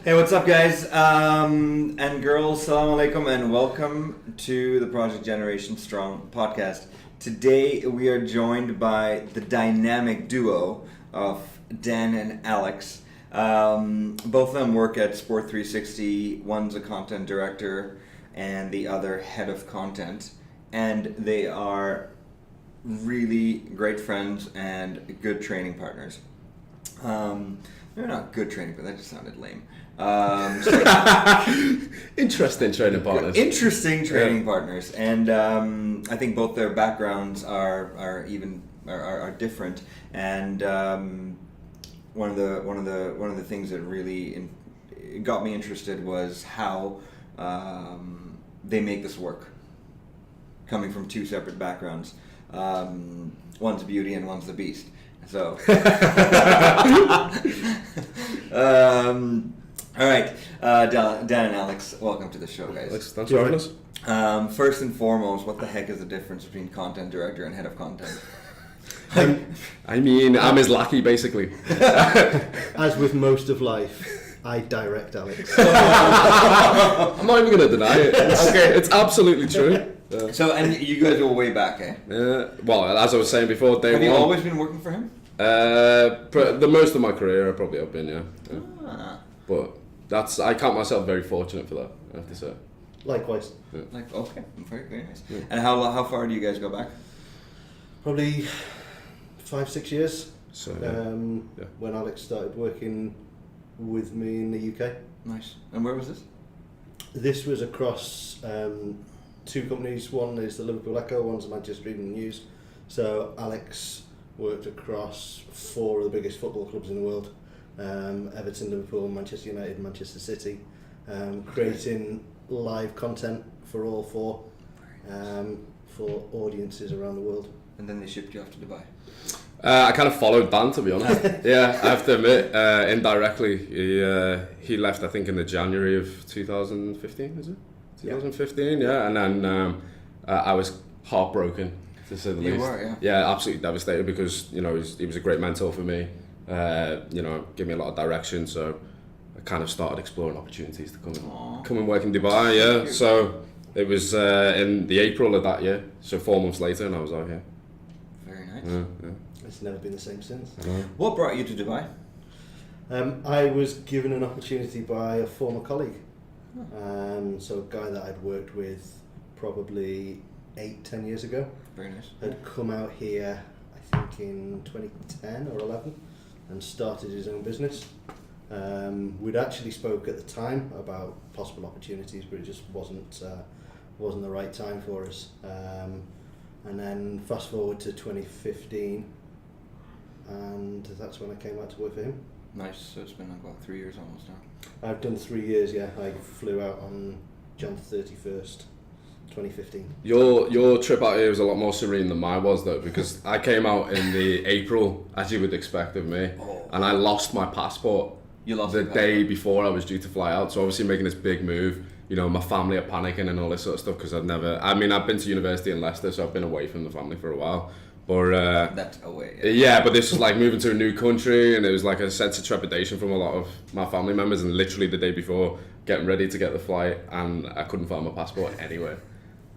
Hey, what's up, guys and girls? Assalamu alaikum and welcome to the Project Generation Strong podcast. Today we are joined by the dynamic duo of Dan and Alex. Both of them work at Sport 360. One's a content director and the other head of content. And they are really great friends and good training partners. They're not good training, but that just sounded lame. Interesting training partners. Interesting training partners, and I think both their backgrounds are different. And one of the things that really got me interested was how they make this work, coming from two separate backgrounds. One's beauty and one's the beast. So, all right, Dan and Alex, welcome to the show, guys. Thanks for having us. First and foremost, what the heck is the difference between content director and head of content? I mean, I'm his lackey, basically. As with most of life, I direct Alex. I'm not even going to deny it. It's absolutely true. So, and you guys go way back, eh? Well, as I was saying before, day Have one. you always been working for him? The most of my career, I probably have been, yeah. Ah. But I count myself very fortunate for that, I have to say. Likewise. Yeah. Okay, very nice. Yeah. And how far do you guys go back? Probably 5-6 years. So, when Alex started working with me in the UK. Nice. And where was this? This was across two companies. One is the Liverpool Echo, one's the Manchester Evening News. So Alex worked across 4 of the biggest football clubs in the world. Everton, Liverpool, Manchester United, Manchester City, creating live content for all 4 for audiences around the world. And then they shipped you off to Dubai. I kind of followed Dan, to be honest. Yeah, I have to admit, indirectly, he left, I think, in the January of 2015, is it? 2015, yeah. And then I was heartbroken, to say the least. You were, yeah. Yeah, absolutely devastated because, he was a great mentor for me. Gave me a lot of direction, so I kind of started exploring opportunities to come and work in Dubai, yeah. So it was in the April of that year, so 4 months later, and I was out here. Very nice. Yeah. It's never been the same since. What brought you to Dubai? I was given an opportunity by a former colleague. So a guy that I'd worked with probably 8-10 years ago. Very nice. Had come out here, I think in 2010 or 11, and started his own business. We'd actually spoke at the time about possible opportunities, but it just wasn't the right time for us. And then fast forward to 2015, and that's when I came out to work for him. Nice. So it's been about 3 years almost now. I've done 3 years, yeah. I flew out on Jan 31st, 2015. Your trip out here was a lot more serene than mine was, though, because I came out in the April, as you would expect of me, and I lost my passport the day before I was due to fly out. So obviously making this big move, my family are panicking and all this sort of stuff because I've been to university in Leicester, so I've been away from the family for a while. But that's away. Yeah, but this was like moving to a new country, and it was like a sense of trepidation from a lot of my family members. And literally the day before, getting ready to get the flight, and I couldn't find my passport anywhere.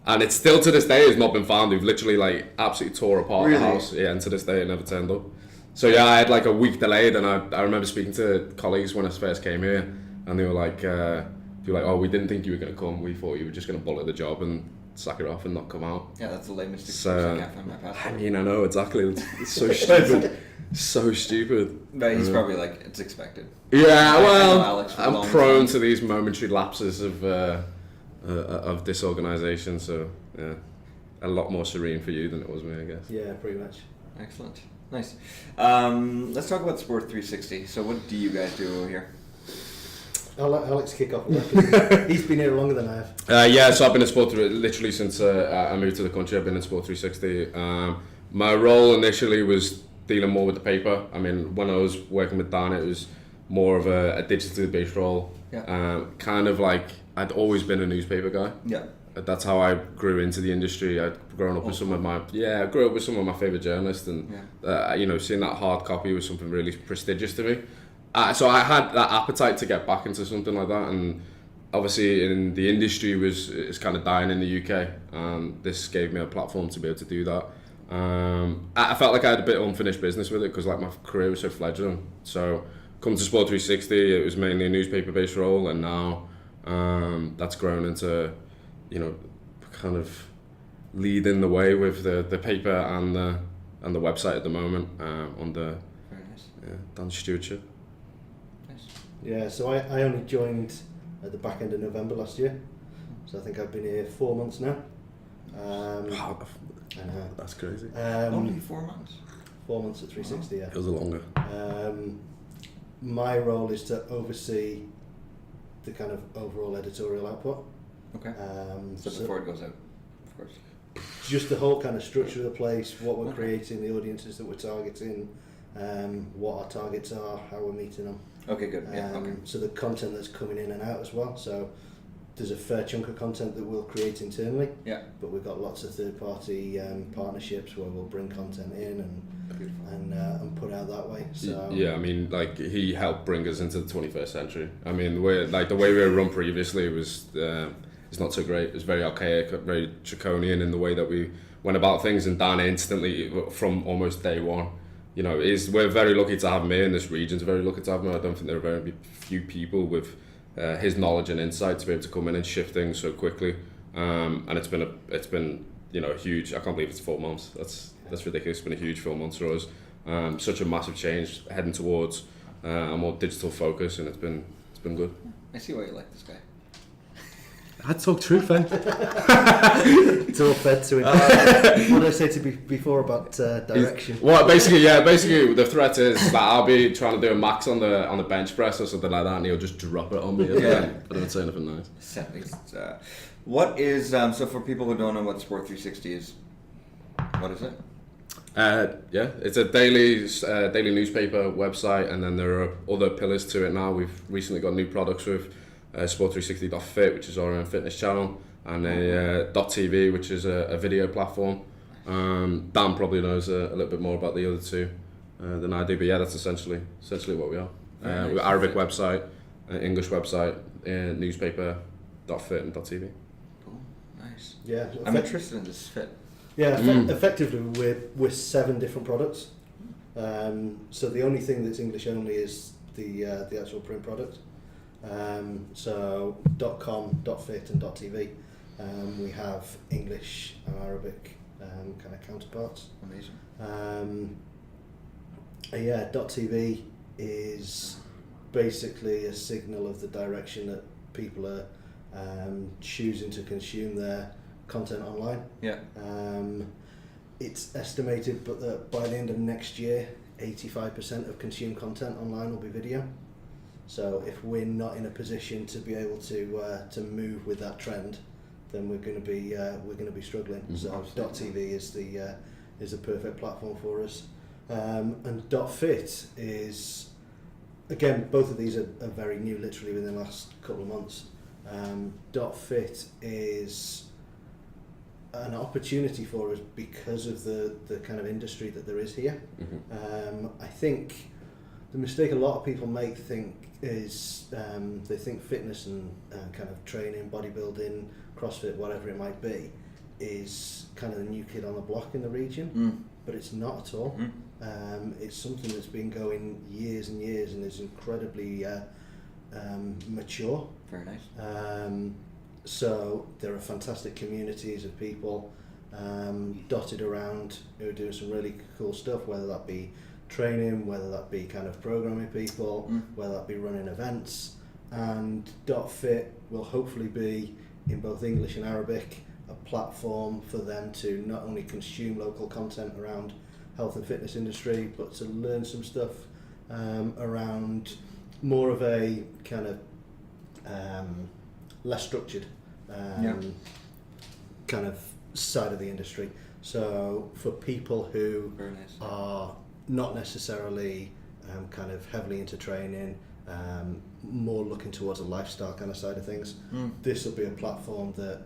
And it's still to this day has not been found. We've literally absolutely tore apart the house. Yeah, and to this day it never turned up. So yeah, I had like a week delayed, and I remember speaking to colleagues when I first came here, and they were like, "Oh, we didn't think you were going to come. We thought you were just going to bullet the job and sack it off and not come out." Yeah, that's the lamest excuse. I can't find my passport. I mean, I know exactly. It's so stupid. So stupid. But he's probably like, it's expected. Yeah, well, Alex I'm prone to these momentary lapses of disorganisation. So yeah, a lot more serene for you than it was me, I guess. Yeah, pretty much. Excellent. Nice. Let's talk about Sport 360. So what do you guys do over here? I'll let Alex kick off. He's been here longer than I have. Yeah, so I've been in Sport literally since I moved to the country. I've been in Sport 360. My role initially was dealing more with the paper. I mean, when I was working with Dan, it was more of a digitally based role. Yeah. Kind of like I'd always been a newspaper guy. Yeah. That's how I grew into the industry. I'd grown up with some of my I grew up with some of my favourite journalists, and seeing that hard copy was something really prestigious to me. So I had that appetite to get back into something like that, and obviously in the industry is kind of dying in the UK, and this gave me a platform to be able to do that. I felt like I had a bit of unfinished business with it because like my career was so fledgling. So come to Sport 360, it was mainly a newspaper-based role, and now that's grown into, kind of leading the way with the paper and the website at the moment under Very nice. Dan's stewardship. Nice. Yeah, so I only joined at the back end of November last year, so I think I've been here 4 months now. Wow, I know. that's crazy. Only 4 months. 4 months at 360, yeah. It was a longer. My role is to oversee the kind of overall editorial output. Okay. So so before it goes out, of course. just the whole kind of structure of the place, what we're creating, the audiences that we're targeting, what our targets are, how we're meeting them. Okay, good. Yeah. Okay. So the content that's coming in and out as well. So there's a fair chunk of content that we'll create internally, Yeah. but we've got lots of third-party partnerships where we'll bring content in and put out that way. So Yeah, I mean, like he helped bring us into the 21st century. I mean, the way we were run previously was it's not so great. It was very archaic, very draconian in the way that we went about things. And Dan instantly, from almost day one, we're very lucky to have him here in this region. Very lucky to have him. I don't think there are very few people with his knowledge and insight to be able to come in and shift things so quickly. And it's been huge. I can't believe it's 4 months. That's ridiculous. It's been a huge 4 months for us. Such a massive change heading towards a more digital focus, and it's been good. I see why you like this guy. I talk truth, eh? it's all fed to him. What did I say to before about direction? Well, basically the threat is that I'll be trying to do a max on the bench press or something like that, and he'll just drop it on me. Yeah. I don't say anything nice. Sadly, what is so for people who don't know what Sport 360 is? What is it? It's a daily newspaper website, and then there are other pillars to it now. We've recently got new products with Sport360.fit, which is our own fitness channel, and a .tv, which is a video platform. Dan probably knows a little bit more about the other two than I do, but yeah, that's essentially what we are. We've got Arabic website, English website, newspaper, .fit and .tv. Cool, nice. Yeah, I'm interested in this fit. Yeah, effectively we're 7 different products. So the only thing that's English only is the actual print product. So .com, .fit and .tv. We have English and Arabic kind of counterparts. Amazing. .tv is basically a signal of the direction that people are choosing to consume their content online. Yeah. It's estimated, but that by the end of next year, 85% of consumed content online will be video. So if we're not in a position to be able to move with that trend, then we're going to be struggling. Mm-hmm. So .tv is the perfect platform for us, and .fit is, again, both of these are very new, literally within the last couple of months. .fit is an opportunity for us because of the kind of industry that there is here. Mm-hmm. I think the mistake a lot of people is they think fitness and kind of training, bodybuilding, CrossFit, whatever it might be, is kind of the new kid on the block in the region, but it's not at all. It's something that's been going years and years and is incredibly mature. Very nice. So there are fantastic communities of people dotted around who are doing some really cool stuff, whether that be training, whether that be kind of programming people, whether that be running events. And .fit will hopefully be, in both English and Arabic, a platform for them to not only consume local content around health and fitness industry, but to learn some stuff around more of a kind of less structured kind of side of the industry. So for people who Very nice. are not necessarily kind of heavily into training, more looking towards a lifestyle kind of side of things, this will be a platform that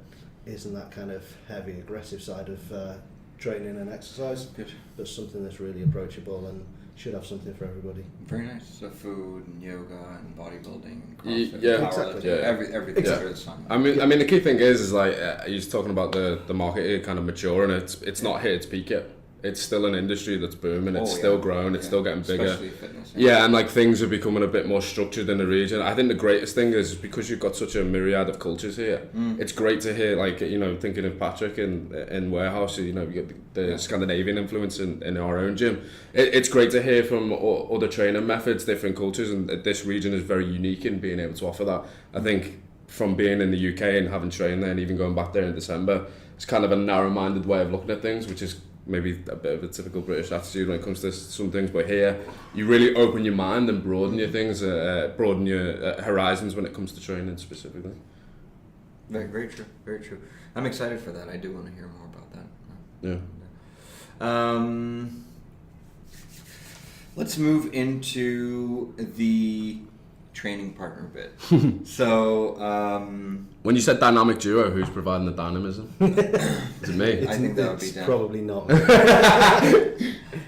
isn't that kind of heavy aggressive side of training and exercise, Good. but something that's really approachable and should have something for everybody. Very nice. So food and yoga and bodybuilding and CrossFit, Yeah, powerlifting, exactly. everything Yeah. under the sun. I mean, the key thing is like you're talking about the market here kind of maturing. It's not hit its peak yet. It's still an industry that's booming. It's still growing. It's still getting bigger. Especially fitness. Yeah, and like things are becoming a bit more structured in the region. I think the greatest thing is because you've got such a myriad of cultures here. It's great to hear, like, you know, thinking of Patrick in Warehouse, you know, you get the Scandinavian influence in our own gym. It's great to hear from other training methods, different cultures, and this region is very unique in being able to offer that. I think from being in the UK and having trained there and even going back there in December, it's kind of a narrow-minded way of looking at things, which is maybe a bit of a typical British attitude when it comes to some things, but here you really open your mind and broaden your things, broaden your horizons when it comes to training specifically. Very, very true. Very true. I'm excited for that. I do want to hear more about that. Yeah. Let's move into the training partner bit. So, When you said dynamic duo, who's providing the dynamism? Is it me? I think that would be It's Dan. probably not.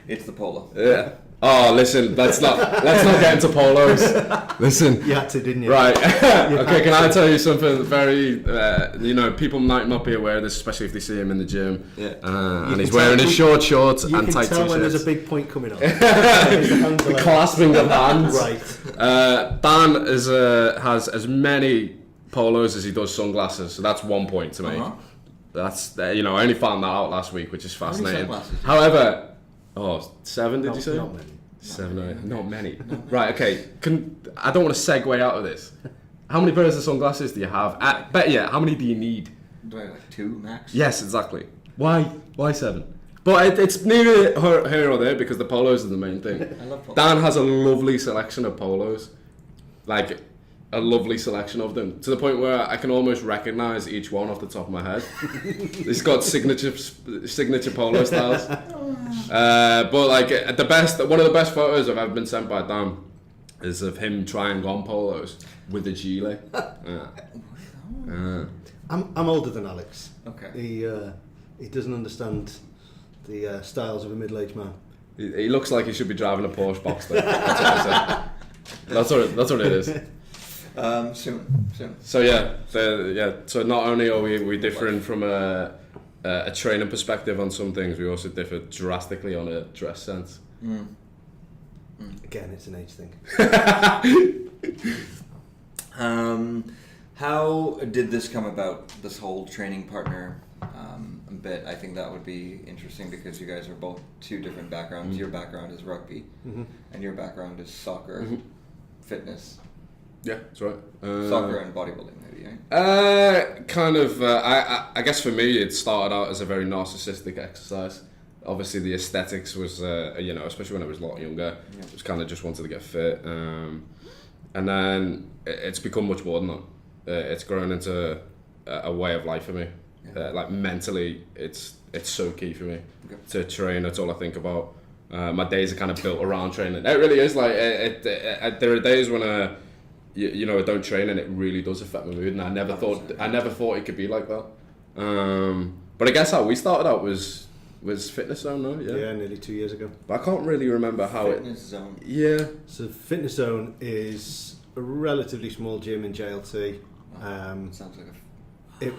It's the polo. Yeah. Oh, listen, let's not get into polos. Listen. You had to, didn't you? Right. Okay, can I tell you something very, you know, people might not be aware of this, especially if they see him in the gym. Yeah. And he's wearing his short shorts You and can tight tell when there's t-shirts. a big point coming on. The clasping of hands. Right. Dan has as many polos as he does sunglasses, so that's 1 point to me. Uh-huh. That's, you know, I only found that out last week, which is How many fascinating. sunglasses do you However, 7 did Not- you say? not many. 7 or 8, not many. Right, okay. I don't want to segue out of this. How many pairs of sunglasses do you have? Better yet, how many do you need? Do I have like 2 max? Yes, exactly. Why 7? But it's neither here or there because the polos are the main thing. I love polos. Dan has a lovely selection of polos, like a lovely selection of them, to the point where I can almost recognise each one off the top of my head. He's got signature polo styles. But like one of the best photos I've ever been sent by Dan is of him trying on polos with a gilet. I'm older than Alex. Okay. He doesn't understand the styles of a middle-aged man. He looks like he should be driving a Porsche Boxster. That's what it is. Soon. So so not only are we differing from a training perspective on some things, we also differ drastically on a dress sense. Again, it's an age thing. How did this come about, this whole training partner bit? I think that would be interesting because you guys are both 2 different backgrounds. Your background is rugby, and your background is soccer, fitness. Yeah, that's right. Soccer and bodybuilding, maybe, right? Kind of. I guess for me, it started out as a very narcissistic exercise. Obviously, the aesthetics was, you know, especially when I was a lot younger, just kind of just wanted to get fit. And then it's become much more than that. It's grown into a way of life for me. Like mentally, it's so key for me to train. That's all I think about. My days are kind of built around training. It really is. Like there are days when you know, I don't train and it really does affect my mood, and I never thought it could be like that. But I guess how we started out was Fitness Zone, no? Yeah, nearly 2 years ago. But I can't really remember how Fitness Zone. Yeah. So Fitness Zone is a relatively small gym in JLT. Sounds like It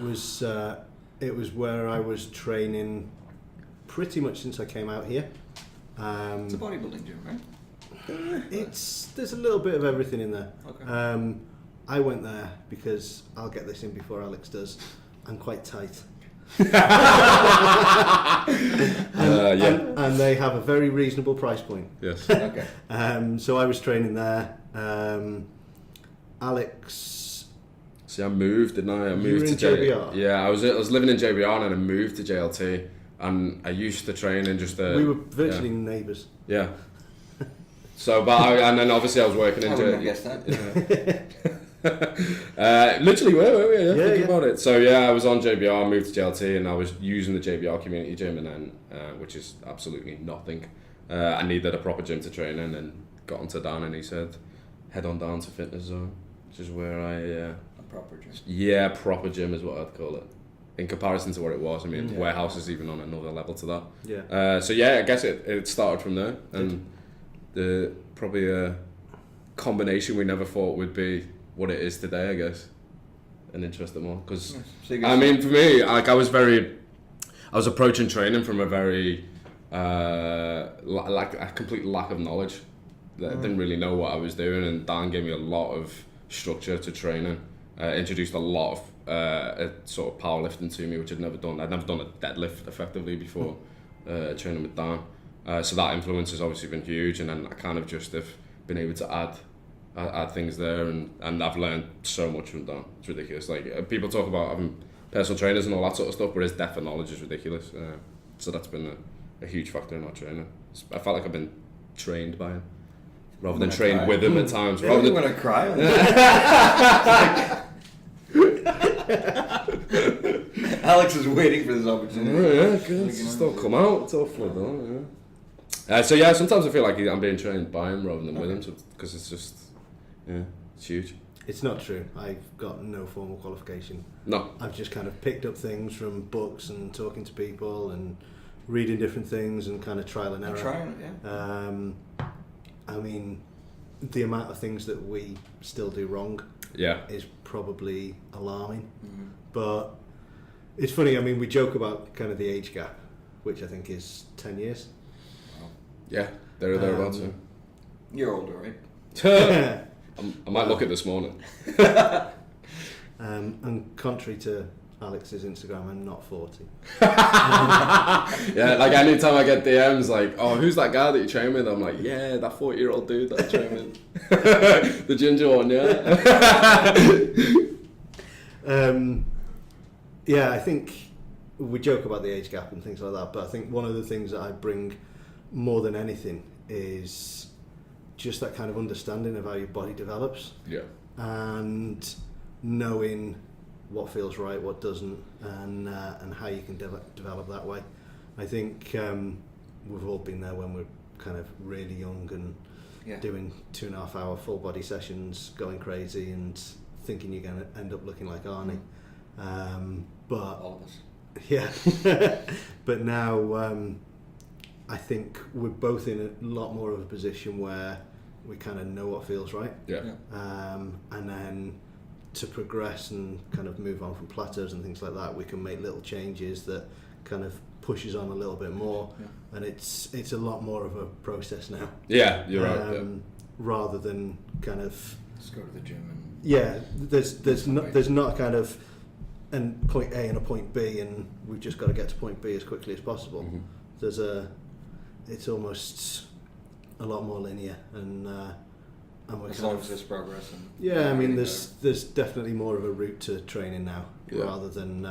was where I was training pretty much since I came out here. it's a bodybuilding gym, right? There's a little bit of everything in there. Okay. I went there because I'll get this in before Alex does. I'm quite tight. And they have a very reasonable price point. Yes. Okay. So I was training there. Alex. See, I moved, didn't I? I moved were to in JBR? Yeah, I was living in JBR and then I moved to JLT, and I used to train in just We were virtually neighbours. Yeah. So, and then obviously I was working in I wouldn't have JLT. guessed that. Literally, were we? Yeah, thinking yeah. about it. So yeah, I was on JBR, moved to JLT, and I was using the JBR community gym, and then which is absolutely nothing. I needed a proper gym to train in, and got onto Dan, and he said, head on down to Fitness Zone, which is where I A proper gym. yeah, proper gym is what I'd call it. in comparison to what it was. I mean, warehouse is even on another level to that. Yeah. So yeah, I guess it started from there, and probably a combination we never thought would be what it is today, I guess, and interesting more. Because I mean, for me, like I was approaching training from a very like a complete lack of knowledge. I didn't really know what I was doing, and Dan gave me a lot of structure to training. Introduced a lot of sort of powerlifting to me, which I'd never done. I'd never done a deadlift effectively before training with Dan. So that influence has obviously been huge, and then I kind of just have been able to add things there, and I've learned so much from Dan. It's ridiculous. Like people talk about having personal trainers and all that sort of stuff, but his depth of knowledge is ridiculous. So that's been a huge factor in our training. I felt like I've been trained by him, rather than trained with him at times. Yeah, you want to cry? Alex is waiting for this opportunity. Yeah, it's just don't come out. It's awful though. Yeah. So yeah, sometimes I feel like I'm being trained by him rather than with him, because it's just it's huge. It's not true. I've got no formal qualification. No. I've just kind of picked up things from books and talking to people and reading different things and kind of trial and error. Trying it, yeah. I mean, the amount of things that we still do wrong is probably alarming. But it's funny, I mean, we joke about kind of the age gap, which I think is 10 years. Wow. Yeah, thereabouts. You're older, right? I might look at this morning. And contrary to Alex's Instagram, I'm not 40. Yeah, like anytime I get DMs like, oh, who's that guy that you train with? I'm like, yeah, that 40-year-old dude that I train with. The ginger one, yeah. Yeah, I think we joke about the age gap and things like that, but I think one of the things that I bring more than anything is just that kind of understanding of how your body develops. Yeah. And knowing what feels right, what doesn't, and how you can develop that way. I think we've all been there when we're kind of really young and doing 2.5 hour full body sessions, going crazy and thinking you're going to end up looking like Arnie. But all of us. Yeah. But now I think we're both in a lot more of a position where we kind of know what feels right. Yeah. And then to progress and kind of move on from plateaus and things like that, we can make little changes that kind of pushes on a little bit more, and it's a lot more of a process now. Yeah, you're right. Rather than kind of just go to the gym and there's not kind of and point A and a point B, and we've just got to get to point B as quickly as possible. Mm-hmm. It's almost a lot more linear, and we're as long as there's progress. I mean, there's definitely more of a route to training now, rather than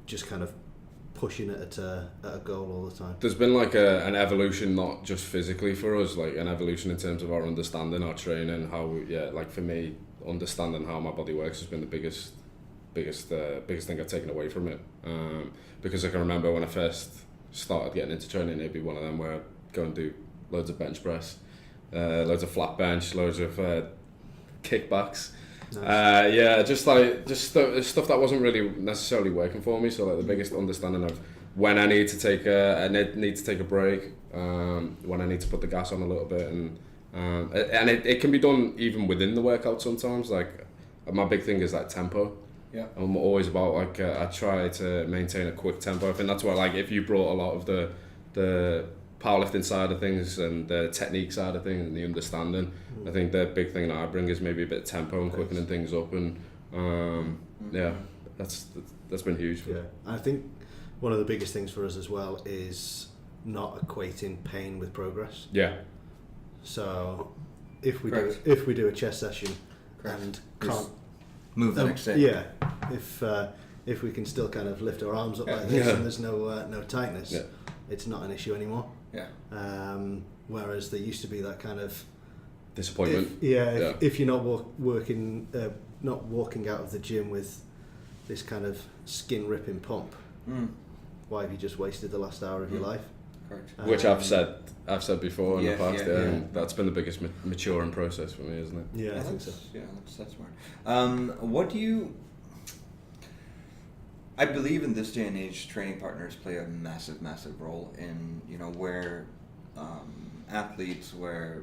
just kind of pushing it at a goal all the time. There's been like an evolution, not just physically for us, like an evolution in terms of our understanding, our training, how like for me, understanding how my body works has been the biggest thing I've taken away from it. Because I can remember when I first started getting into training, it'd be one of them where I'd go and do loads of bench press, loads of flat bench, loads of kickbacks. Nice. Just stuff that wasn't really necessarily working for me. So like the biggest understanding of when I need to take a break, when I need to put the gas on a little bit, and it can be done even within the workout sometimes. Like my big thing is like tempo. Yeah, I'm always about like I try to maintain a quick tempo. I think that's why, like, if you brought a lot of the powerlifting side of things and the technique side of things and the understanding, I think the big thing that I bring is maybe a bit of tempo and quickening things up, and that's been huge. Yeah, I think one of the biggest things for us as well is not equating pain with progress. Yeah. So if we do a chest session and can't move the next day. Yeah, if we can still kind of lift our arms up like this and there's no tightness, it's not an issue anymore. Yeah. Whereas there used to be that kind of disappointment. If you're not not walking out of the gym with this kind of skin ripping pump, why have you just wasted the last hour of your life? Correct. Which I've said before in the past, and that's been the biggest maturing process for me, isn't it? Yeah, I think so. Yeah, that's smart. What do you? I believe in this day and age, training partners play a massive, massive role in, where athletes, where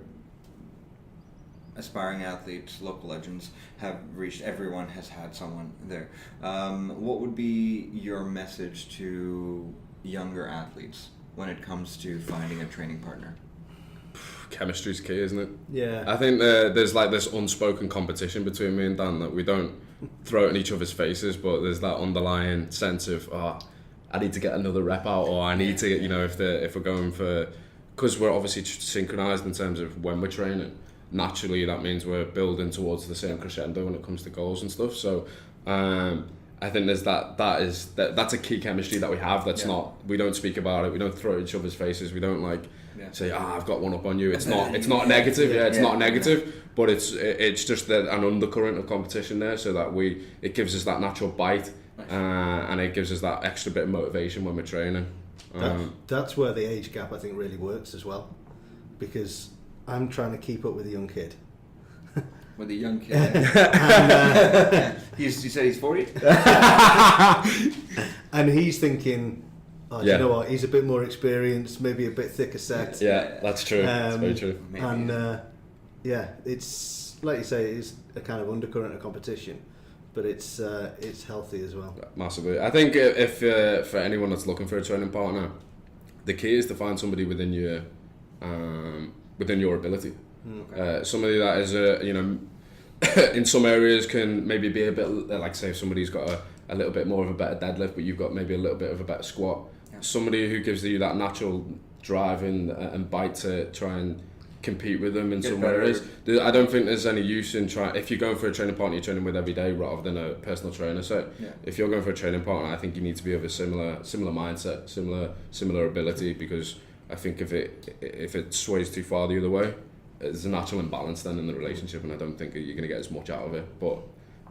aspiring athletes, local legends have reached, everyone has had someone there. What would be your message to younger athletes when it comes to finding a training partner? Chemistry's key, isn't it? Yeah. I think there's like this unspoken competition between me and Dan that we don't throw it in each other's faces, but there's that underlying sense of, I need to get another rep out, or I need to, if we're going for, because we're obviously synchronized in terms of when we're training, naturally that means we're building towards the same crescendo when it comes to goals and stuff. So I think there's that's a key chemistry that we have. That's not, we don't speak about it, we don't throw it in each other's faces, we don't say, I've got one up on you. It's not negative. It's not negative, but it's just an undercurrent of competition there, so that it gives us that natural bite, and it gives us that extra bit of motivation when we're training. That's where the age gap, I think, really works as well, because I'm trying to keep up with a young kid. With a young kid. You said he's 40? And he's thinking, do you know what, he's a bit more experienced, maybe a bit thicker set. Yeah, that's true. That's very true. Maybe. And it's like you say, it's a kind of undercurrent of competition, but it's healthy as well. Massively. I think if for anyone that's looking for a training partner, the key is to find somebody within your ability. Okay. Somebody that is in some areas can maybe be a bit like, say, if somebody's got a little bit more of a better deadlift, but you've got maybe a little bit of a better squat. Yeah. Somebody who gives you that natural drive and bite to try and compete with them in some areas. I don't think there's any use in if you're going for a training partner you're training with every day rather than a personal trainer. So if you're going for a training partner, I think you need to be of a similar mindset, similar ability, because I think if it sways too far the other way, there's a natural imbalance then in the relationship, and I don't think you're going to get as much out of it. But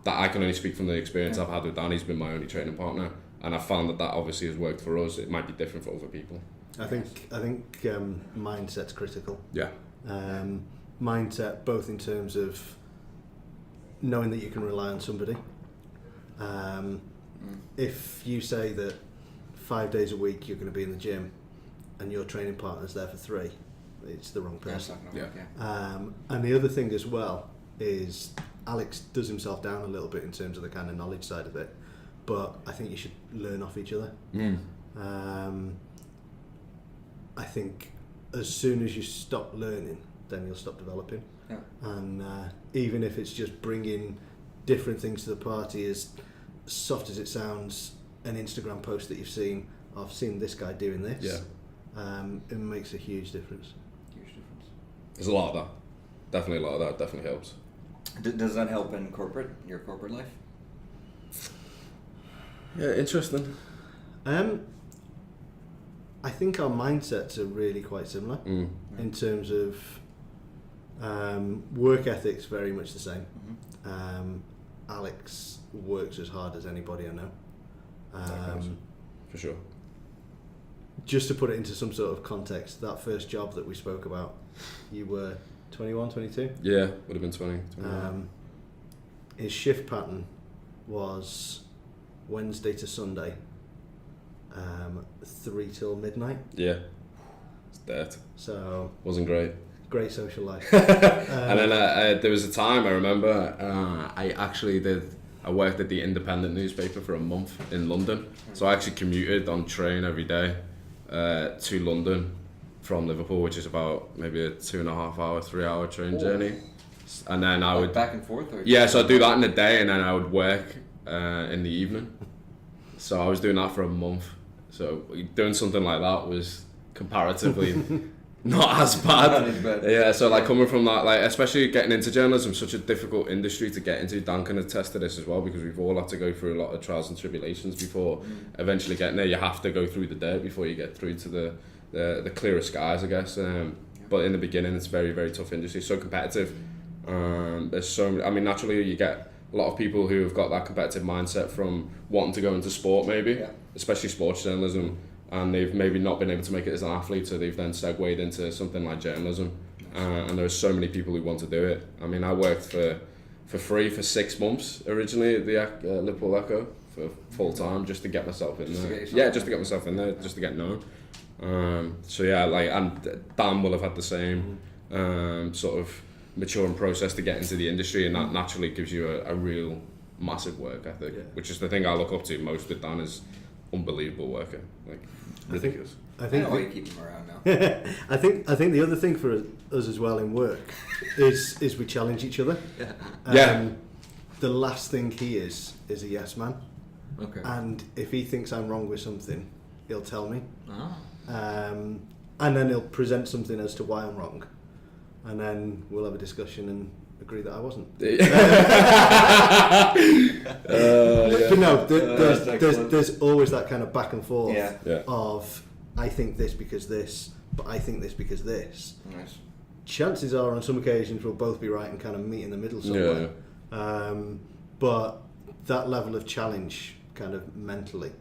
that I can only speak from the experience I've had with Dan. He's been my only training partner, and I found that obviously has worked for us. It might be different for other people. I think mindset's critical. Yeah. Mindset, both in terms of knowing that you can rely on somebody. If you say that 5 days a week you're going to be in the gym and your training partner's there for 3, it's the wrong person. And the other thing as well is Alex does himself down a little bit in terms of the kind of knowledge side of it, but I think you should learn off each other. I think as soon as you stop learning, then you'll stop developing. And even if it's just bringing different things to the party, as soft as it sounds, an Instagram post that you've seen, I've seen this guy doing this, it makes a huge difference. There's a lot of that. Definitely a lot of that. Definitely helps. Does that help in your corporate life? Yeah, interesting. I think our mindsets are really quite similar in terms of work ethics, very much the same. Alex works as hard as anybody I know. For sure. Just to put it into some sort of context, that first job that we spoke about, you were 21, 22? Yeah, would have been 20. His shift pattern was Wednesday to Sunday, 3 till midnight. Yeah, it's dead. So wasn't great. Great social life. And then there was a time I remember I worked at the Independent newspaper for a month in London. So I actually commuted on train every day to London from Liverpool, which is about maybe a 2.5 hour, 3 hour train journey. And then I would back and forth. So I'd do that in the day, and then I would work in the evening. So I was doing that for a month. So doing something like that was comparatively not as bad. Not as bad. Yeah, so like coming from that, like especially getting into journalism, such a difficult industry to get into. Dan can attest to this as well, because we've all had to go through a lot of trials and tribulations before eventually getting there. You have to go through the dirt before you get through to the clearer skies, I guess. But in the beginning, it's very, very tough industry. So competitive. There's so many, I mean, naturally you get a lot of people who have got that competitive mindset from wanting to go into sport, maybe, especially sports journalism, and they've maybe not been able to make it as an athlete, so they've then segued into something like journalism. And there are so many people who want to do it. I mean, I worked for free for 6 months originally at the Liverpool Echo for full time just to get myself in Just to there. get yourself Just to get myself in there, just to get known. So yeah, like, and Dan will have had the same sort of maturing process to get into the industry, and that naturally gives you a real massive work ethic, which is the thing I look up to most with Dan. Is unbelievable worker, like ridiculous. I think why you keep him around now. I think the other thing for us as well in work is we challenge each other. The last thing he is a yes man. Okay. And if he thinks I'm wrong with something, he'll tell me. Oh. And then he'll present something as to why I'm wrong, and then we'll have a discussion and agree that I wasn't. But no, there's always that kind of back and forth of I think this because this, but I think this because this. Nice. Chances are on some occasions we'll both be right and kind of meet in the middle somewhere. But that level of challenge kind of mentally,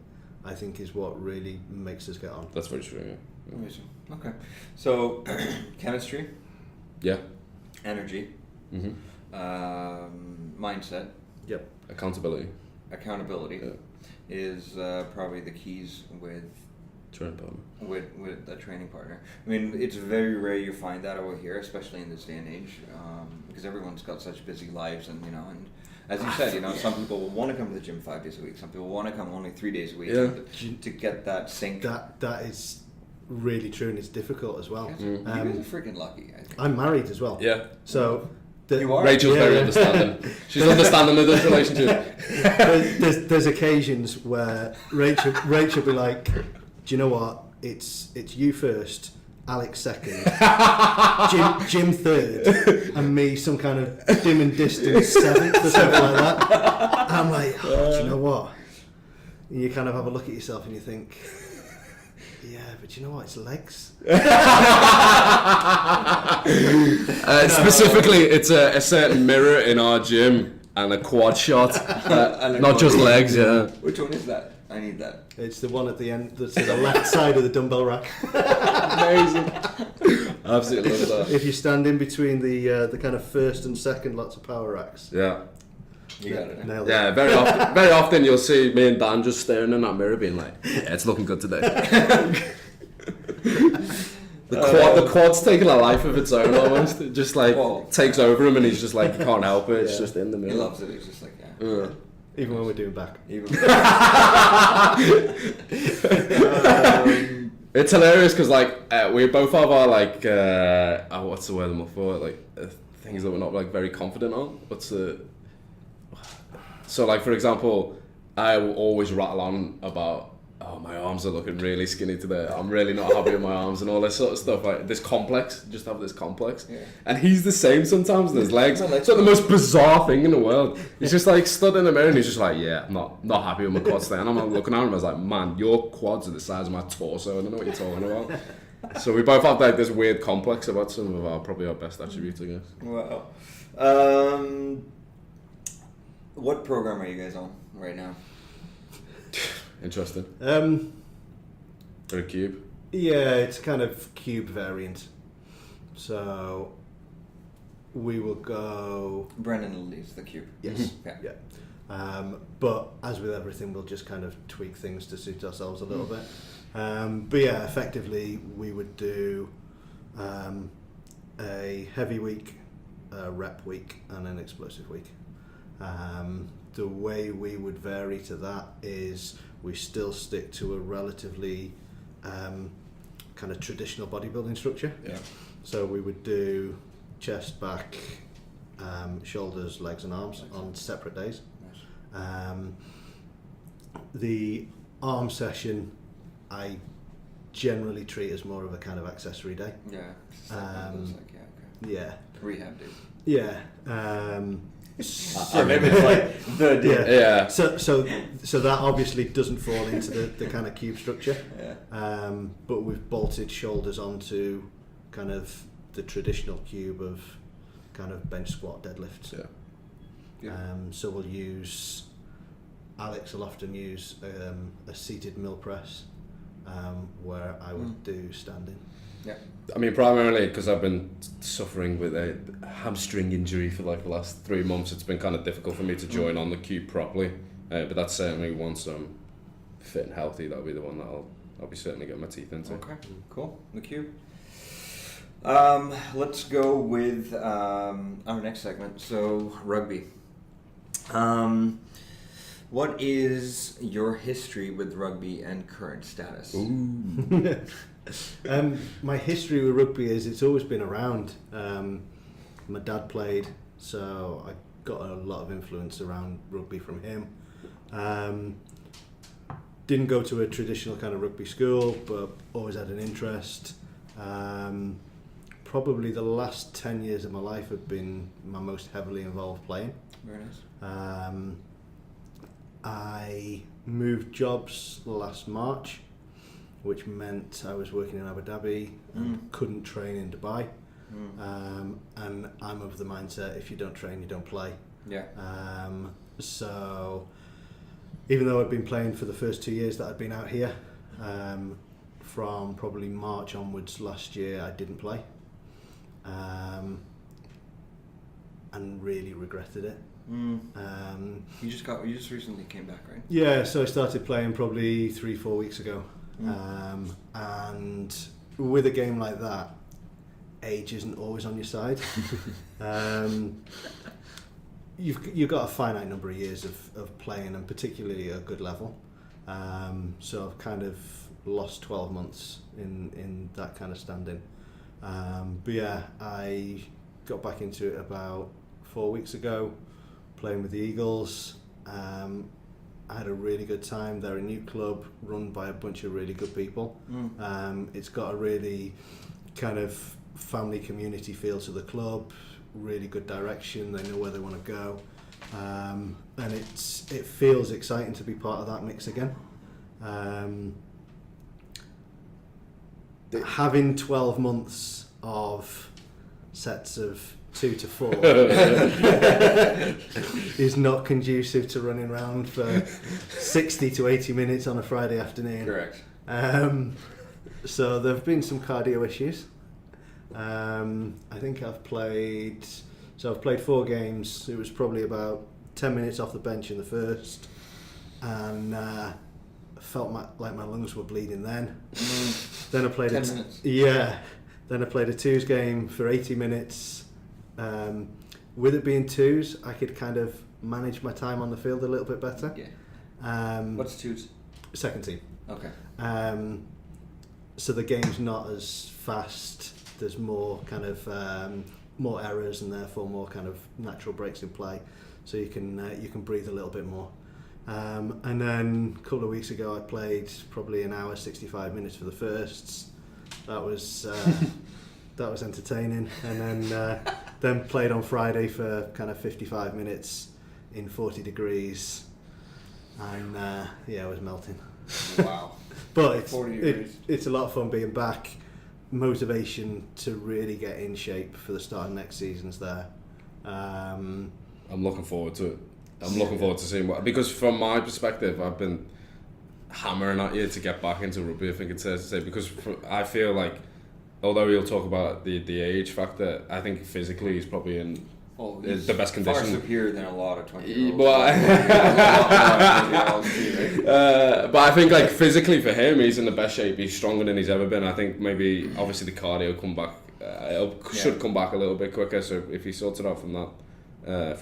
I think, is what really makes us get on. That's very true, yeah. Amazing. Okay. So, chemistry. Yeah. Energy. Mindset. Yep. Accountability. Accountability is probably the keys with Training partner. With a training partner. I mean, it's very rare you find that over here, especially in this day and age, because everyone's got such busy lives, and and as you said, some people will want to come to the gym 5 days a week. Some people want to come only 3 days a week to get that sync. That is really true, and it's difficult as well. You guys are freaking lucky. I think. I'm married as well. Yeah. So you are? Rachel's very understanding. She's understanding of this relationship. There's occasions where Rachel be like, do you know what? It's you first, Alex second, Jim third, and me some kind of dim and distant seventh or something like that. I'm like, do you know what? And you kind of have a look at yourself and you think, yeah, but you know what? It's legs. Specifically, it's a certain mirror in our gym and a quad shot, not just legs. Yeah. Which one is that? I need that. It's the one at the end that's at the left side of the dumbbell rack. Amazing. Absolutely love that. If you stand in between the kind of first and second lots of power racks. Yeah. You got it. Nailed it. Yeah, very often you'll see me and Dan just staring in that mirror being like, yeah, it's looking good today. The quad's taking a life of its own almost. It just takes over him and he's just like, he can't help it. It's just in the mirror. He loves it. He's just like, yeah. Even when we're doing back. It's hilarious because we both have our what's the word I'm looking for? Things that we're not very confident on. So for example, I will always rattle on about, oh, my arms are looking really skinny today. I'm really not happy with my arms and all this sort of stuff. Like this complex, just have this complex. Yeah. And he's the same sometimes with his legs. It's the most bizarre thing in the world. He's just stood in the mirror and he's just like, yeah, I'm not happy with my quads today. And I'm looking at him and I was like, man, your quads are the size of my torso. I don't know what you're talking about. So we both have this weird complex about some of probably our best attributes, I guess. Wow. What program are you guys on right now? Interesting. Or a cube? Yeah, it's kind of cube variant. So we will go. Brendan leads the cube. Yes. Yeah. But as with everything, we'll just kind of tweak things to suit ourselves a little bit. But yeah, effectively, we would do a heavy week, a rep week, and an explosive week. The way we would vary to that is we still stick to a relatively kind of traditional bodybuilding structure. Yeah. So we would do chest, back, shoulders, legs and arms on separate days. The arm session I generally treat as more of a kind of accessory day. Yeah. Yeah. Rehab day. Yeah. Maybe it's like the day. Yeah. So that obviously doesn't fall into the kind of cube structure. Yeah. But we've bolted shoulders onto kind of the traditional cube of kind of bench, squat, deadlifts. So we'll use. Alex will often use a seated mill press, where I would do standing. Yeah. I mean, primarily because I've been suffering with a hamstring injury for the last 3 months. It's been kind of difficult for me to join on the cube properly. But that's certainly once I'm fit and healthy, that'll be the one that I'll be certainly getting my teeth into. Okay, cool. Thank you. Let's go with our next segment. So, rugby. What is your history with rugby and current status? My history with rugby is it's always been around. My dad played, so I got a lot of influence around rugby from him. Didn't go to a traditional kind of rugby school, but always had an interest. Probably the last 10 years of my life have been my most heavily involved playing. Very nice. I moved jobs last March, which meant I was working in Abu Dhabi and couldn't train in Dubai. And I'm of the mindset, if you don't train, you don't play. Yeah. So even though I'd been playing for the first 2 years that I'd been out here, from probably March onwards last year, I didn't play. And really regretted it. You just recently came back, right? Yeah, so I started playing probably 3-4 weeks ago. And with a game like that, age isn't always on your side. You've got a finite number of years of playing, and particularly at a good level. So I've kind of lost 12 months in that kind of standing. But yeah, I got back into it about 4 weeks ago, playing with the Eagles. I had a really good time. They're a new club run by a bunch of really good people. It's got a really kind of family community feel to the club, really good direction, they know where they want to go. And it feels exciting to be part of that mix again. Having 12 months of sets of 2 to 4 is not conducive to running around for 60 to 80 minutes on a Friday afternoon. Correct. So there have been some cardio issues. I think I've played 4 games. It was probably about 10 minutes off the bench in the first, and felt like my lungs were bleeding then. Then I played 10 minutes. Yeah. Then I played a twos game for 80 minutes. With it being twos, I could kind of manage my time on the field a little bit better. Yeah. What's twos? Second team. Okay. So the game's not as fast. There's more kind of more errors, and therefore more kind of natural breaks in play. So you can breathe a little bit more. And then a couple of weeks ago, I played probably an hour, 65 minutes for the firsts. That was entertaining. And then played on Friday for kind of 55 minutes in 40 degrees, and I was melting. Wow. But 40 degrees. It's a lot of fun being back. Motivation to really get in shape for the start of next season's there. I'm looking forward to it. I'm looking forward to seeing what, because from my perspective, I've been hammering at you to get back into rugby. I think it's safe to say, because I feel like, although you'll talk about the age factor, I think physically he's probably in the best condition. Far superior than a lot of 20-year-olds. But I think like physically for him, he's in the best shape. He's stronger than he's ever been. I think maybe obviously the cardio come back. Should come back a little bit quicker. So if he sorts it out from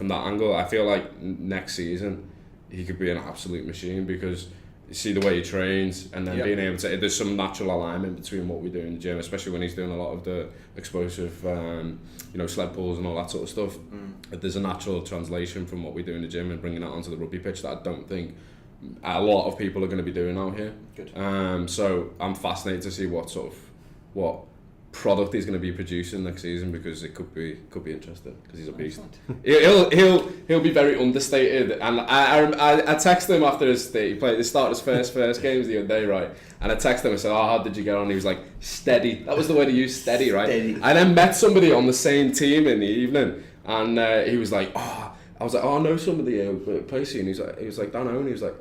that angle, I feel like next season he could be an absolute machine, because you see the way he trains, and then being able to, there's some natural alignment between what we do in the gym, especially when he's doing a lot of the explosive sled pulls and all that sort of stuff. There's a natural translation from what we do in the gym and bringing that onto the rugby pitch that I don't think a lot of people are going to be doing out here. Good. So I'm fascinated to see what product he's going to be producing next season, because it could be interesting, because he's a beast. He'll be very understated, and I texted him after he started his first games the other day, right? And I texted him and said, how did you get on? He was like, steady. That was the way to use steady, right? Steady. I then met somebody on the same team in the evening, and he was like, I was like, I know somebody who plays you, and he was like, don't know, and he was like,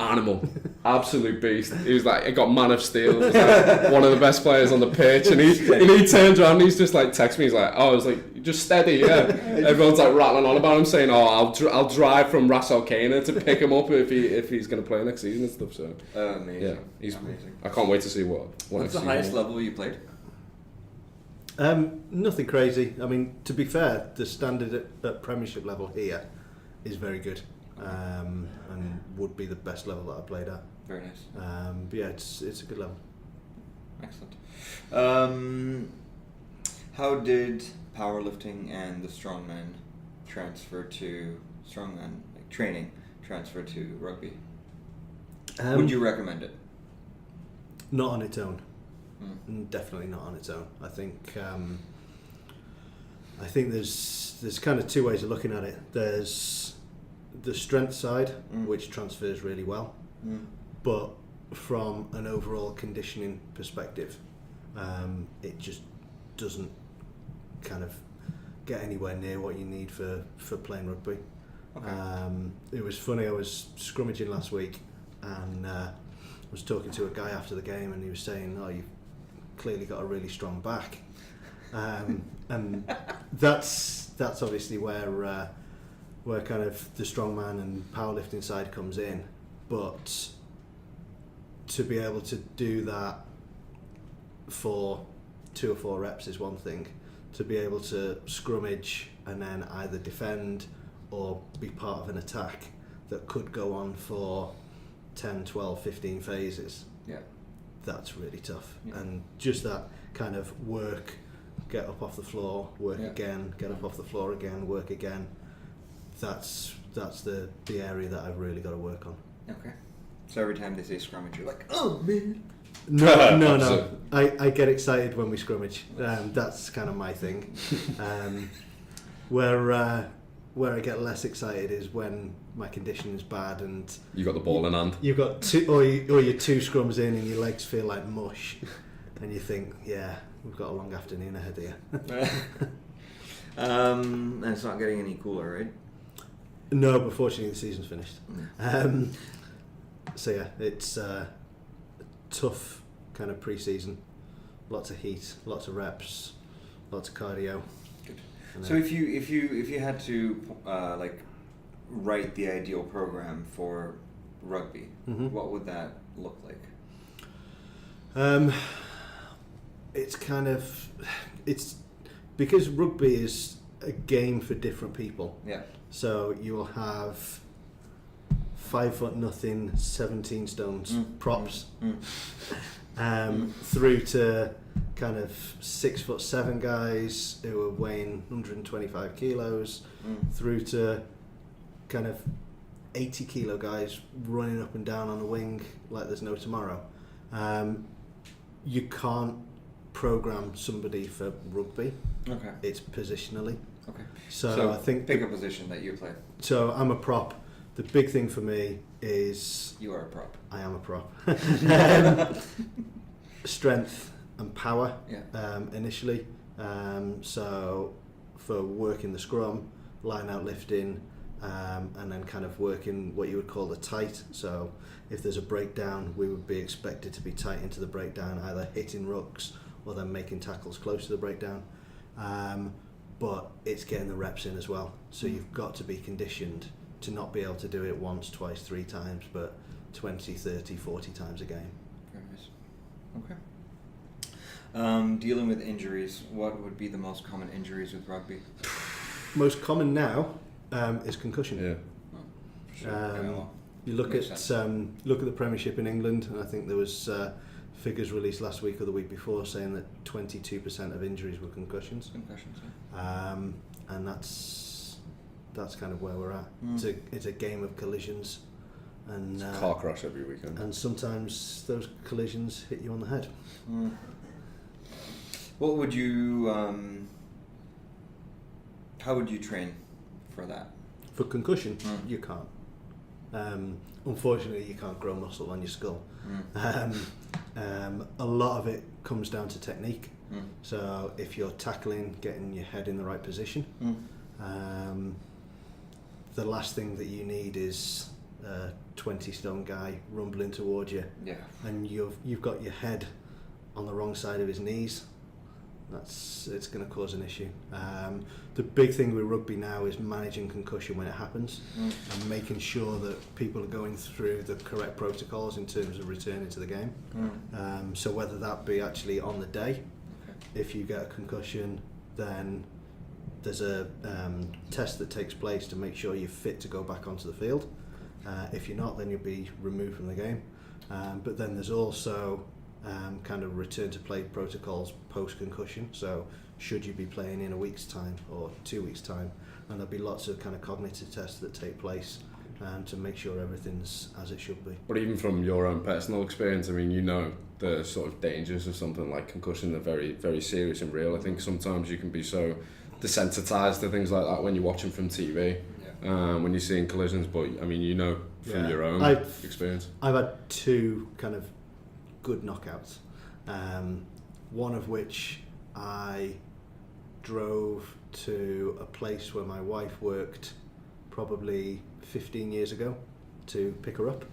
animal, absolute beast. He was like, he got man of steel. He was like one of the best players on the pitch, and he turns around and he's just like texts me. He's like, oh, I was like, just steady, yeah. Everyone's like rattling on about him, saying, oh, I'll drive from Ras Al Khaimah to pick him up if he's going to play next season and stuff. So amazing. Yeah, he's amazing. I can't wait to see what What's the highest level you played? Nothing crazy. I mean, to be fair, the standard at Premiership level here is very good, and would be the best level that I played at. Very nice. But yeah, it's a good level. Excellent. How did powerlifting and the strongman transfer to strongman training transfer to rugby? Would you recommend it? Not on its own. Definitely not on its own. I think there's kind of two ways of looking at it. There's the strength side, which transfers really well, but from an overall conditioning perspective, it just doesn't kind of get anywhere near what you need for playing rugby. Okay. It was funny, I was scrummaging last week and was talking to a guy after the game, and he was saying, oh, you've clearly got a really strong back, and that's obviously where kind of the strongman and powerlifting side comes in. But to be able to do that for 2 or 4 reps is one thing. To be able to scrummage and then either defend or be part of an attack that could go on for 10, 12, 15 phases, that's really tough. And just that kind of work, get up off the floor, work again, get up off the floor again, work again, that's the area that I've really got to work on. Okay. So every time they say scrummage, you're like, oh man. No. I get excited when we scrummage. That's kind of my thing. Where I get less excited is when my condition is bad and you got the ball in hand. You've got you're 2 scrums in and your legs feel like mush, and you think, yeah, we've got a long afternoon ahead here. And it's not getting any cooler, right? No, but fortunately the season's finished. So yeah, it's tough kind of pre-season. Lots of heat, lots of reps, lots of cardio. Good. So if you had to like write the ideal program for rugby, what would that look like? It's because rugby is a game for different people. Yeah. So you'll have 5'0", 17 stones props, through to kind of 6'7" guys who are weighing 125 kilos, through to kind of 80 kilo guys running up and down on a wing like there's no tomorrow. You can't program somebody for rugby. Okay. It's positionally. Okay. So I think pick a position that you play. So I'm a prop. The big thing for me is... You are a prop. I am a prop. Strength and power, initially. So for working the scrum, line out lifting, and then kind of working what you would call the tight. So if there's a breakdown, we would be expected to be tight into the breakdown, either hitting rucks or then making tackles close to the breakdown. But it's getting the reps in as well. So you've got to be conditioned to not be able to do it once, twice, 3 times, but 20, 30, 40 times a game. Very nice. Okay. Dealing with injuries, what would be the most common injuries with rugby? Most common now is concussion. Yeah. Oh, sure. You look at the Premiership in England, and I think there was figures released last week or the week before saying that 22% of injuries were concussions. And that's kind of where we're at. It's a game of collisions, and it's a car crash every weekend. And sometimes those collisions hit you on the head. What would you? How would you train for that? For concussion, you can't. Unfortunately, you can't grow muscle on your skull. A lot of it comes down to technique. So if you're tackling, getting your head in the right position. The last thing that you need is a 20-stone guy rumbling towards you, and you've got your head on the wrong side of his knees. It's going to cause an issue. The big thing with rugby now is managing concussion when it happens, and making sure that people are going through the correct protocols in terms of returning to the game. So whether that be actually on the day, if you get a concussion, then there's a test that takes place to make sure you're fit to go back onto the field. If you're not, then you'll be removed from the game. But then there's also kind of return to play protocols post-concussion. So should you be playing in a week's time or 2 weeks' time, and there'll be lots of kind of cognitive tests that take place to make sure everything's as it should be. But even from your own personal experience, I mean, you know the sort of dangers of something like concussion are very, very serious and real. I think sometimes you can be so desensitized to things like that when you're watching from TV, when you're seeing collisions, but I mean, you know from your own experience. I've had 2 kind of good knockouts, one of which I drove to a place where my wife worked probably 15 years ago to pick her up,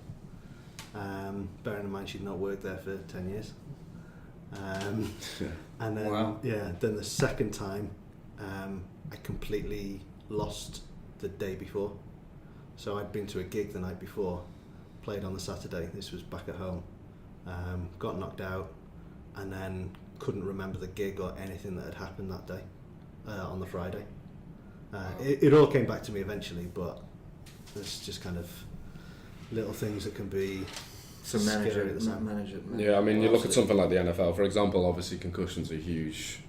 bearing in mind she'd not worked there for 10 years, and then then the second time I completely lost the day before. So I'd been to a gig the night before, played on the Saturday, this was back at home, got knocked out, and then couldn't remember the gig or anything that had happened that day on the Friday. It all came back to me eventually, but there's just kind of little things that can be manage scary at the time. Manage it. Yeah, I mean, you look at something like the NFL, for example, obviously concussions are a huge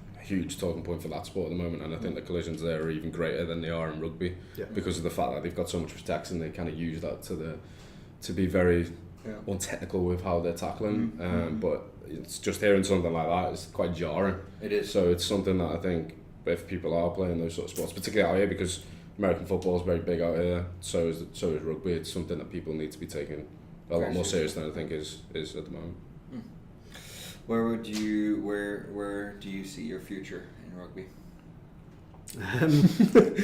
talking point for that sport at the moment, and I think the collisions there are even greater than they are in rugby because of the fact that they've got so much protection. They kind of use that to be very untechnical with how they're tackling, but it's just hearing something like that is quite jarring. It is. So it's something that I think if people are playing those sort of sports, particularly out here, because American football is very big out here, so is rugby. It's something that people need to be taking a lot more serious than I think is at the moment. Where do you see your future in rugby?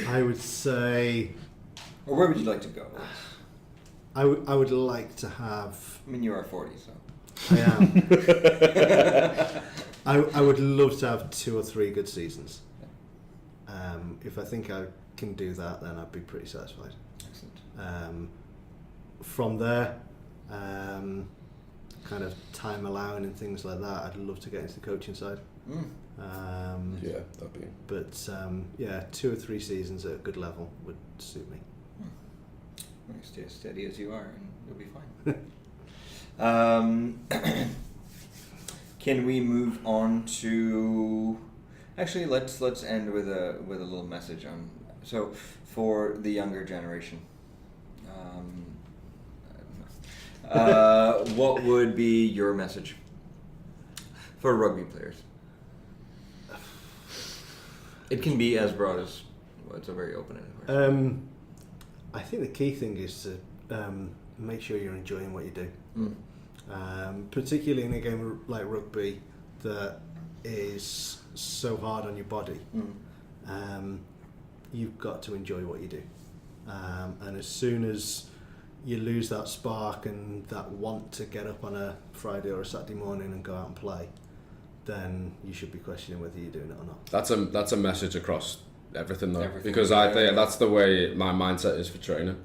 I would say, or where would you like to go? I would like to have. I mean, you are 40, so. I am. I would love to have 2 or 3 good seasons. If I think I can do that, then I'd be pretty satisfied. Excellent. From there, kind of time allowing and things like that, I'd love to get into the coaching side. That'd be. But 2 or 3 seasons at a good level would suit me. Stay as steady as you are, and you'll be fine. Can we move on to? Actually, let's end with a little message on. So, for the younger generation, what would be your message for rugby players? It can be as broad as. Well, it's a very open-ended question. I think the key thing is to make sure you're enjoying what you do. Particularly in a game like rugby that is so hard on your body. You've got to enjoy what you do. And as soon as you lose that spark and that want to get up on a Friday or a Saturday morning and go out and play, then you should be questioning whether you're doing it or not. That's a message across everything though, because I think that's the way my mindset is for training.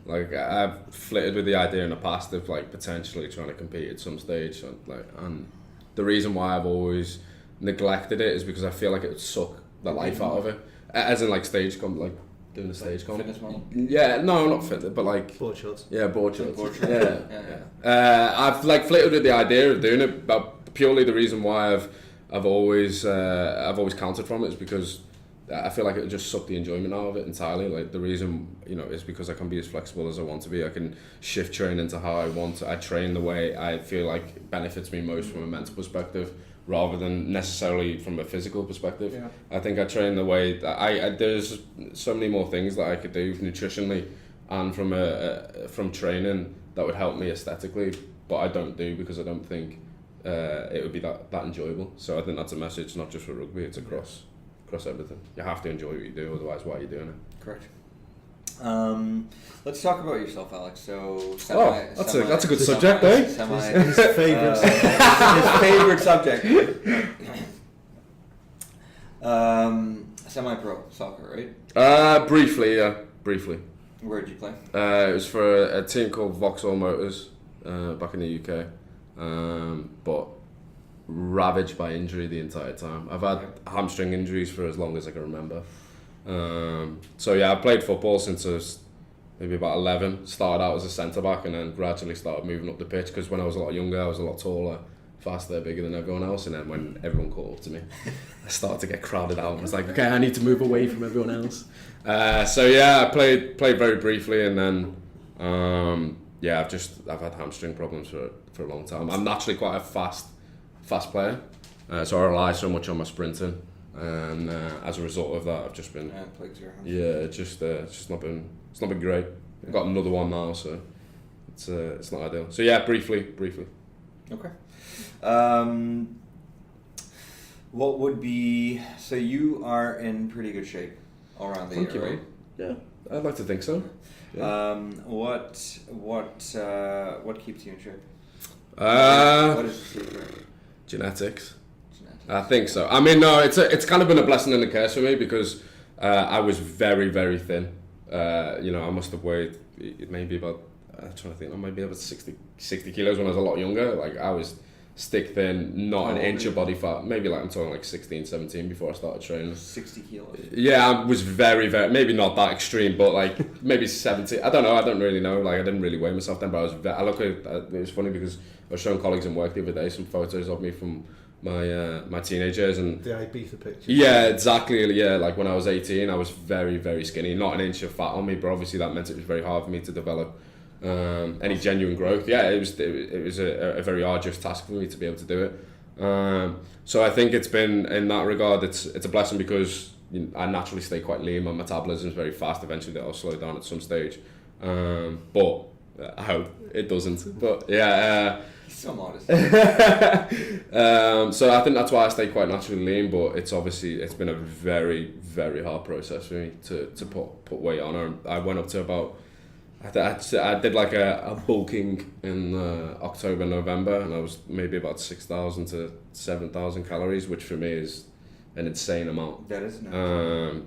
Like I've flitted with the idea in the past of like potentially trying to compete at some stage, and the reason why I've always neglected it is because I feel like it would suck the life out of it, as in like stage comp, like doing a stage comp. Fitness model? Yeah, no, not fitness, but like Board shorts. Yeah, board shorts. Yeah. I've like flitted with the idea of doing it, but purely the reason why I've always counted from it is because I feel like it would just suck the enjoyment out of it entirely. Like the reason, is because I can be as flexible as I want to be. I can shift training to how I want to. I train the way I feel like benefits me most from a mental perspective, rather than necessarily from a physical perspective. Yeah. I think I train the way that I there's so many more things that I could do nutritionally and from training that would help me aesthetically, but I don't do because I don't think it would be that enjoyable. So I think that's a message not just for rugby, it's across everything. You have to enjoy what you do, otherwise why are you doing it? Correct. Let's talk about yourself, Alex. So, that's a good subject, eh? His favourite his favorite subject. Semi-pro soccer, right? Briefly. Where did you play? It was for a team called Vauxhall Motors back in the UK, but ravaged by injury the entire time. I've had hamstring injuries for as long as I can remember. So yeah, I played football since I was maybe about 11. Started out as a centre back and then gradually started moving up the pitch because when I was a lot younger I was a lot taller, faster, bigger than everyone else, and then when everyone caught up to me I started to get crowded out. I was like, okay, I need to move away from everyone else. So yeah, I played very briefly, and then yeah, I've had hamstring problems for a long time. I'm naturally quite a fast player, so I rely so much on my sprinting, and as a result of that, I've just been it's just not been great. I've got another one now, so it's not ideal. So yeah, briefly. Okay. What would be, so you are in pretty good shape all around the year, right? Yeah, I'd like to think so. Yeah. What keeps you in shape? What is the secret? Genetics. I think so. I mean, no, it's kind of been a blessing and a curse for me because I was very, very thin. I must have weighed maybe about, I'm trying to think, maybe about 60 kilos when I was a lot younger. Like, I was stick thin, not an inch of body fat. Maybe like I'm talking like 16, 17 before I started training. 60 kilos? Yeah, I was very, very, maybe not that extreme, but like maybe 70. I don't know, I don't really know. Like, I didn't really weigh myself then, but it was funny because I was showing colleagues in work the other day some photos of me from my teenage years, and the Ibiza picture. Yeah, exactly. Yeah, like when I was 18, I was very, very skinny, not an inch of fat on me, but obviously that meant it was very hard for me to develop any genuine growth. Yeah, it was a very arduous task for me to be able to do it. So I think it's been, in that regard, it's a blessing because I naturally stay quite lean. My metabolism is very fast. Eventually, that'll slow down at some stage, but I hope it doesn't. But yeah. So modest. So I think that's why I stay quite naturally lean, but it's been a very, very hard process for me to put weight on. I went up to about, I did like a bulking in October, November, and I was maybe about 6,000 to 7,000 calories, which for me is an insane amount. That is nice.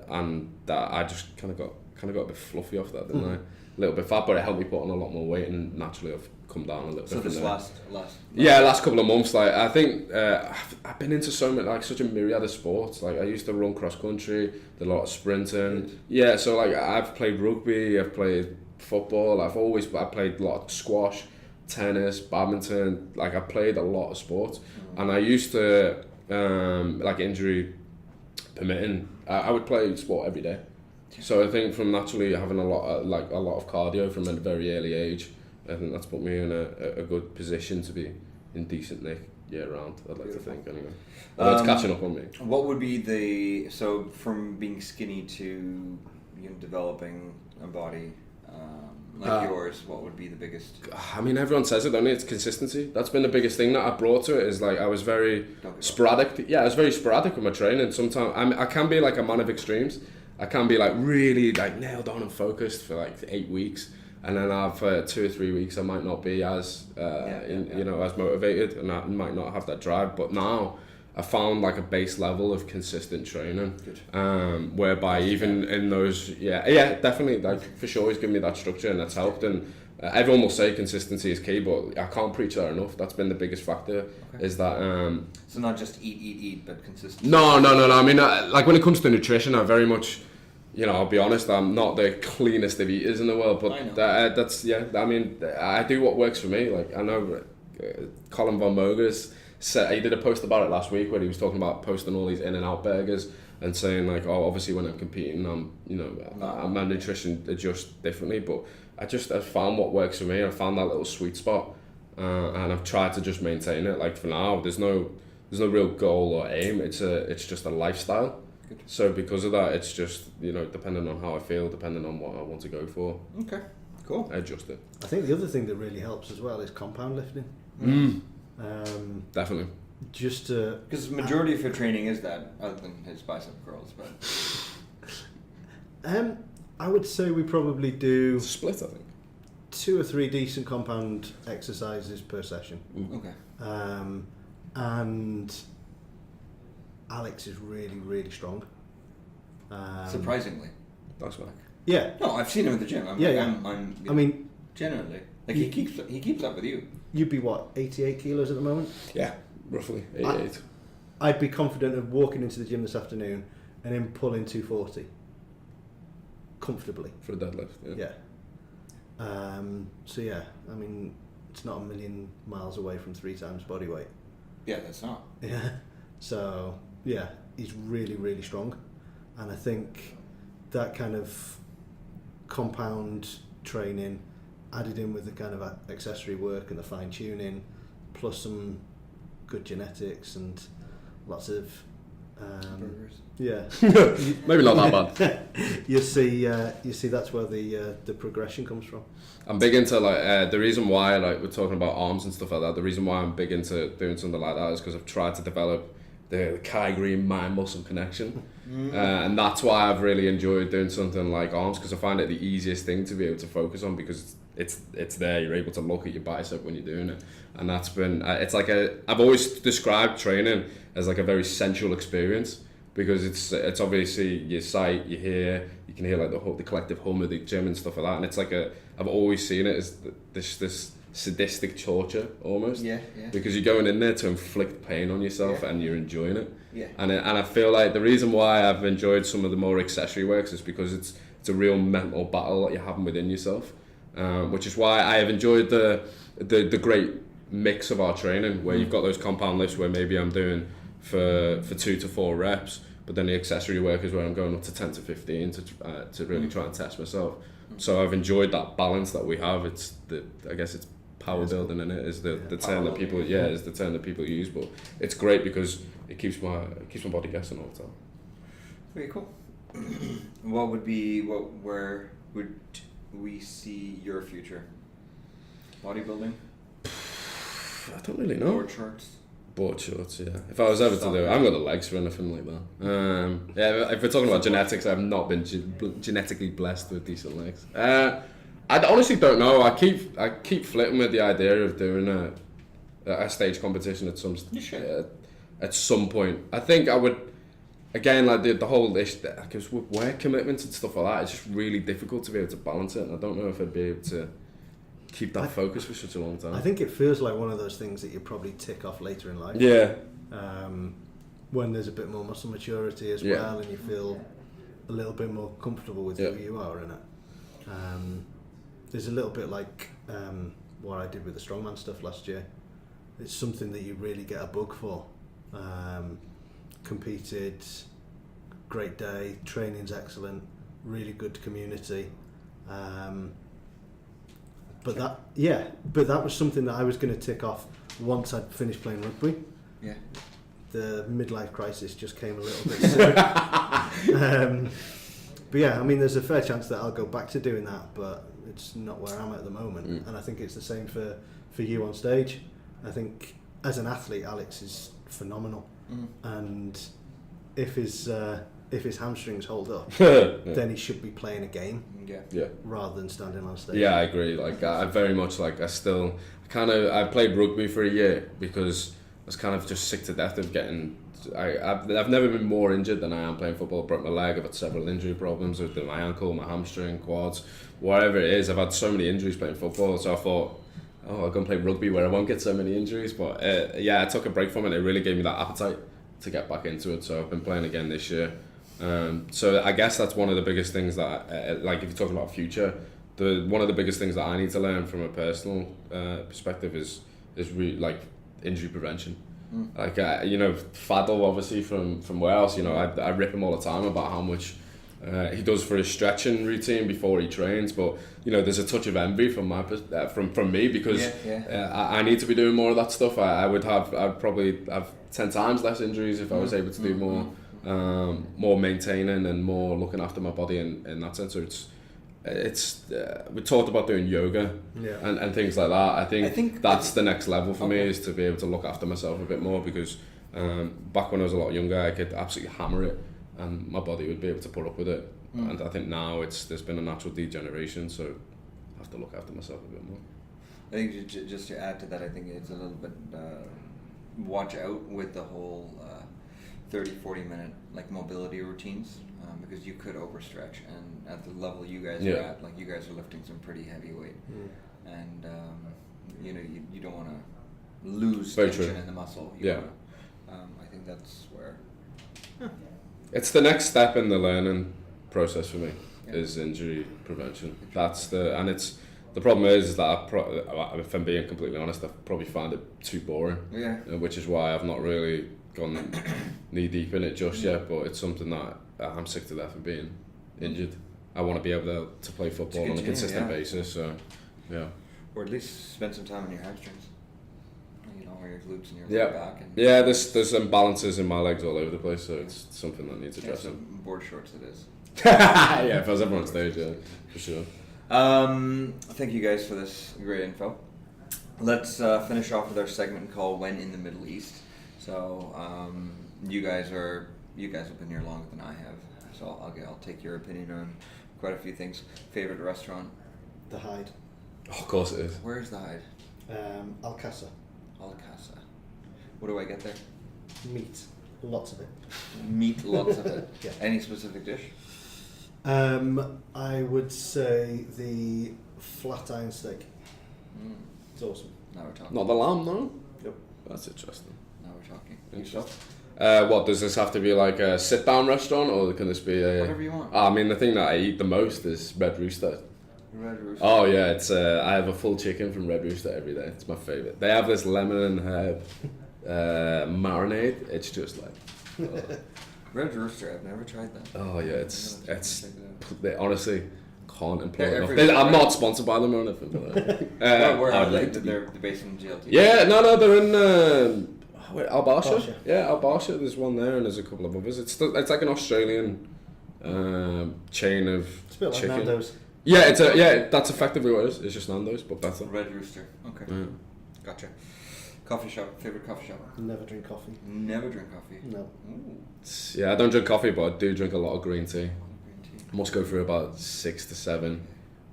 And that I just kind of got a bit fluffy off that, didn't I? A little bit fat, but it helped me put on a lot more weight, and naturally I've come down a little bit. So this last couple of months, like I think I've been into such a myriad of sports. Like I used to run cross country, did a lot of sprinting. Yeah, so like I've played rugby, I've played football, I played a lot of squash, tennis, badminton. Like I played a lot of sports, and I used to like injury permitting, I would play sport every day. So I think from naturally having a lot of cardio from a very early age, I think that's put me in a good position to be in decent nick year round. I'd like to think anyway. Although it's catching up on me. What would be so from being skinny to developing a body like yours? What would be the biggest? I mean, everyone says it, don't it? It's consistency. That's been the biggest thing that I brought to it. Is like I was very sporadic. Yeah, I was very sporadic with my training. Sometimes I can be like a man of extremes. I can be like really like nailed on and focused for like 8 weeks, and then after 2 or 3 weeks I might not be as as motivated, and I might not have that drive. But now I found like a base level of consistent training, whereby even in those definitely, like for sure he's given me that structure, and that's helped. And everyone will say consistency is key, but I can't preach that enough. That's been the biggest factor. Is that so not just eat, but consistency. No. I mean, like when it comes to nutrition, I very much, I'll be honest, I'm not the cleanest of eaters in the world, but I mean, I do what works for me. Like I know Colin Von Mogers said, he did a post about it last week where he was talking about posting all these In-N-Out burgers and saying like, oh, obviously when I'm competing, my nutrition adjusts differently, but I found what works for me. I found that little sweet spot, and I've tried to just maintain it. Like for now, there's no real goal or aim. It's just a lifestyle. Good. So because of that, it's just depending on how I feel, depending on what I want to go for. Okay, cool. I adjust it. I think the other thing that really helps as well is compound lifting. Definitely. Just because the majority of your training is that, other than his bicep curls, but I would say we probably do It's a split, I think. 2 or 3 decent compound exercises per session. Okay. And Alex is really, really strong. Surprisingly. That's right. Yeah. No, I've seen him at the gym. I mean, genuinely, like he keeps up with you. you'd be what, 88 kilos at the moment? Yeah, roughly 88. I'd be confident of walking into the gym this afternoon and him pulling 240 comfortably. For a deadlift, yeah. Yeah. So yeah, I mean, it's not a million miles away from 3 times body weight. Yeah, that's not. Yeah. So yeah, he's really, really strong, and I think that kind of compound training added in with the kind of accessory work and the fine tuning, plus some good genetics and lots of Burgers. yeah. Maybe not that bad. you see that's where the progression comes from. I'm big into like the reason why, like we're talking about arms and stuff like that. The reason why I'm big into doing something like that is because I've tried to develop the Kai Green mind muscle connection, and that's why I've really enjoyed doing something like arms, because I find it the easiest thing to be able to focus on, because it's there. You're able to look at your bicep when you're doing it, and that's been it's like I've always described training as like a very sensual experience, because it's obviously your sight, you hear, you can hear like the collective hum of the gym and stuff like that, and it's like I've always seen it as this sadistic torture almost, because you're going in there to inflict pain on yourself, and you're enjoying it, and I feel like the reason why I've enjoyed some of the more accessory works is because it's a real mental battle that you're having within yourself, which is why I have enjoyed the great mix of our training, where you've got those compound lifts where maybe I'm doing for 2 to 4 reps, but then the accessory work is where I'm going up to 10 to 15 to really try and test myself. So I've enjoyed that balance that we have. I guess it's power building in it is the term that people is the term that people use, but it's great because it keeps my body guessing all the time. Very cool. Where would we see your future? Bodybuilding? I don't really know. Board shorts? Board shorts, yeah. If I was ever to do it, I haven't got the legs for anything like that. Yeah, if we're talking about genetics, I've not been genetically blessed with decent legs. I honestly don't know. I keep flirting with the idea of doing a stage competition at some point. I think I would, again, like the whole issue, because with work commitments and stuff like that, it's just really difficult to be able to balance it, and I don't know if I'd be able to keep that focus for such a long time. I think it feels like one of those things that you probably tick off later in life. Yeah. When there's a bit more muscle maturity as well, and you feel a little bit more comfortable with who you are in it. There's a little bit like what I did with the strongman stuff last year. It's something that you really get a bug for. Competed, great day, training's excellent, really good community. But that was something that I was going to tick off once I'd finished playing rugby. Yeah. The midlife crisis just came a little bit soon. But yeah, I mean, there's a fair chance that I'll go back to doing that, but it's not where I'm at the moment. And I think it's the same for you on stage. I think as an athlete, Alex is phenomenal. And if his hamstrings hold up, then he should be playing a game, rather than standing on stage. Yeah, I agree. Like I very much like I played rugby for a year because I was kind of just sick to death of getting. I've never been more injured than I am playing football. I broke my leg. I've had several injury problems with my ankle, my hamstring, quads, whatever it is. I've had so many injuries playing football. So I thought, I'll go and play rugby where I won't get so many injuries. But I took a break from it. It really gave me that appetite to get back into it. So I've been playing again this year. So I guess that's one of the biggest things that, like if you're talking about future, one of the biggest things that I need to learn from a personal perspective is like injury prevention. Like Fadl obviously from Wales, I rip him all the time about how much he does for his stretching routine before he trains, but there's a touch of envy from my from me because I need to be doing more of that stuff. I'd probably have 10 times less injuries if I was able to do more maintaining and more looking after my body in that sense. So we talked about doing yoga and things like that. I think that's the next level for me, is to be able to look after myself a bit more, because back when I was a lot younger I could absolutely hammer it and my body would be able to put up with it. And I think now there's been a natural degeneration, so I have to look after myself a bit more. I think just to add to that, I think it's a little bit watch out with the whole 30-40 minute like mobility routines, because you could overstretch, and at the level you guys are at, like you guys are lifting some pretty heavy weight, and you know you don't want to lose tension in the muscle. I think that's where it's the next step in the learning process for me is injury prevention. The problem is that if I'm being completely honest, I probably find it too boring. Which is why I've not really gone knee deep in it just yet. But it's something that I'm sick to death of being injured. I want to be able to play football on a consistent basis. So, or at least spend some time on your hamstrings. You know, or your glutes and your lower back. And there's imbalances in my legs all over the place. So it's something that needs addressing. So board shorts it is. If I was ever on stage, for sure. Thank you guys for this great info. Let's finish off with our segment called "When in the Middle East." So you guys have been here longer than I have, so I'll take your opinion on quite a few things. Favorite restaurant? The Hyde. Oh, of course it is. Where's the Hyde? Alcasa. Alcasa. What do I get there? Meat. Lots of it. Meat, lots of it. Yeah. Any specific dish? I would say the flat iron steak. It's awesome. Now we're talking. Not the lamb, no? Yep. That's interesting. Now we're talking. Interesting. What, does this have to be like a sit-down restaurant, or can this be a... Whatever you want. I mean, the thing that I eat the most is Red Rooster. Red Rooster. Oh yeah, it's I have a full chicken from Red Rooster every day. It's my favourite. They have this lemon and herb marinade. It's just like... Red Rooster, I've never tried that. Oh yeah, they honestly can't employ enough. Everywhere, I'm not sponsored by them or anything. But where I are would they? like to be. They're based in GLT. Yeah, no, they're in Al Barsha. Barsha. Yeah, Al Barsha. There's one there, and there's a couple of others. It's like an Australian chain of It's a bit like chicken. Nando's. Yeah, that's effectively what it is. It's just Nando's, but better. Red Rooster. Okay. Yeah. Gotcha. Coffee shop. Favorite coffee shop? Never drink coffee. Never drink coffee. No. Ooh. Yeah, I don't drink coffee, but I do drink a lot of green tea. Green tea. I must go through about 6 to 7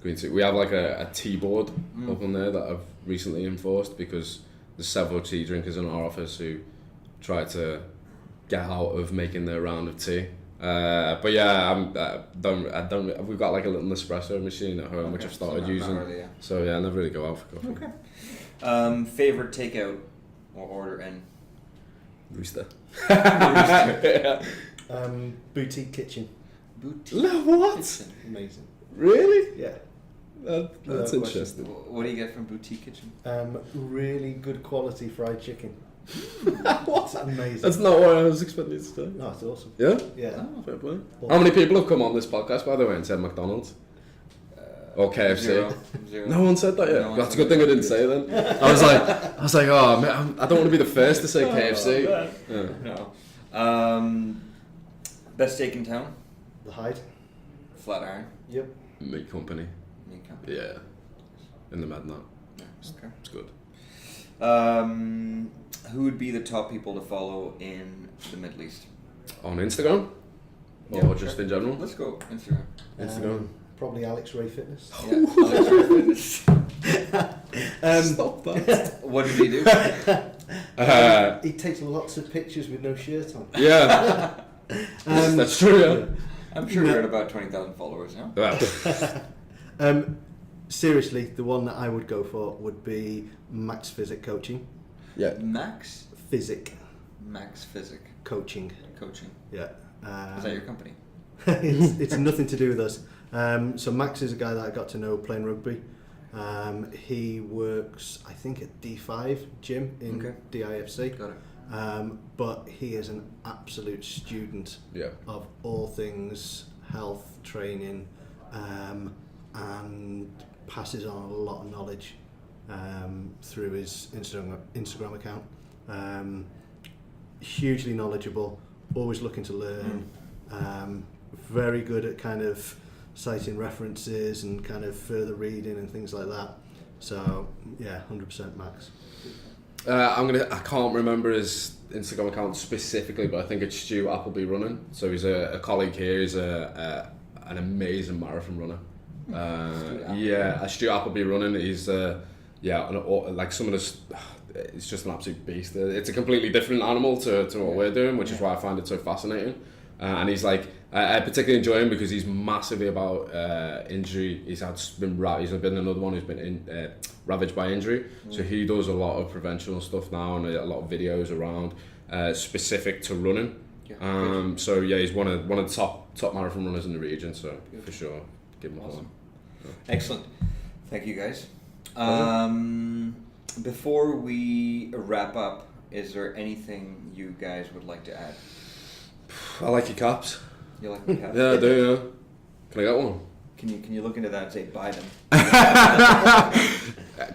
green tea. We have like a tea board up on there that I've recently enforced, because there's several tea drinkers in our office who try to get out of making their round of tea. But yeah, we've got like a little Nespresso machine at home, which I've started using. Really, yeah. So yeah, I never really go out for coffee. Okay. Favorite takeout or order in? Rooster. Yeah. Boutique kitchen. Boutique What? kitchen. Amazing. Really? Yeah. That's No interesting. What do you get from Boutique Kitchen? Really good quality fried chicken. What? It's amazing. That's not what I was expecting you to say. No, it's awesome. Yeah? Yeah. Fair play. How many people have come on this podcast, by the way, and said McDonald's? Or KFC? Zero. No one said that yet. No one That's a said good thing I that. didn't say then. I was like, oh man, I don't want to be the first to say KFC. Yeah. No. Best steak in town? The Hyde. Flatiron. Yep. Meat company. Meat company. Yeah. In the Medna. Yeah. Okay. It's good. Who would be the top people to follow in the Middle East? On Instagram? Yeah, Or just in general? Let's go Instagram. Instagram. Probably Alex Ray Fitness. Yeah. Alex Ray Fitness. Stop that. What did he do? He takes lots of pictures with no shirt on. Yeah. That's true, yeah. I'm sure you're at about 20,000 followers now. Well, Seriously, the one that I would go for would be Max Physic Coaching. yeah. Max Physic Physic Coaching. Coaching. Yeah. Is that your company? it's nothing to do with us. So Max is a guy that I got to know playing rugby. He works, I think, at D5 gym in DIFC. Got it. But he is an absolute student Yeah. of all things health, training, and passes on a lot of knowledge through his Instagram account. Hugely knowledgeable, always looking to learn, very good at kind of citing references and kind of further reading and things like that. So yeah, 100% Max. I can't remember his Instagram account specifically, but I think it's Stu Appleby Running. So he's a colleague here. He's an amazing marathon runner. Stu Appleby Running. He's like some of this. It's just an absolute beast. It's a completely different animal to what we're doing, which is why I find it so fascinating. And he's like, I particularly enjoy him because he's massively about injury. He's been another one who's been ravaged by injury. So he does a lot of preventional stuff now and a lot of videos around specific to running. So yeah, he's one of the top marathon runners in the region. So for sure, give him a call. Excellent. Thank you guys. Before we wrap up, is there anything you guys would like to add? I like your caps. You like my caps? Yeah, I do. Yeah. Can I get one? Can you look into that and say buy them?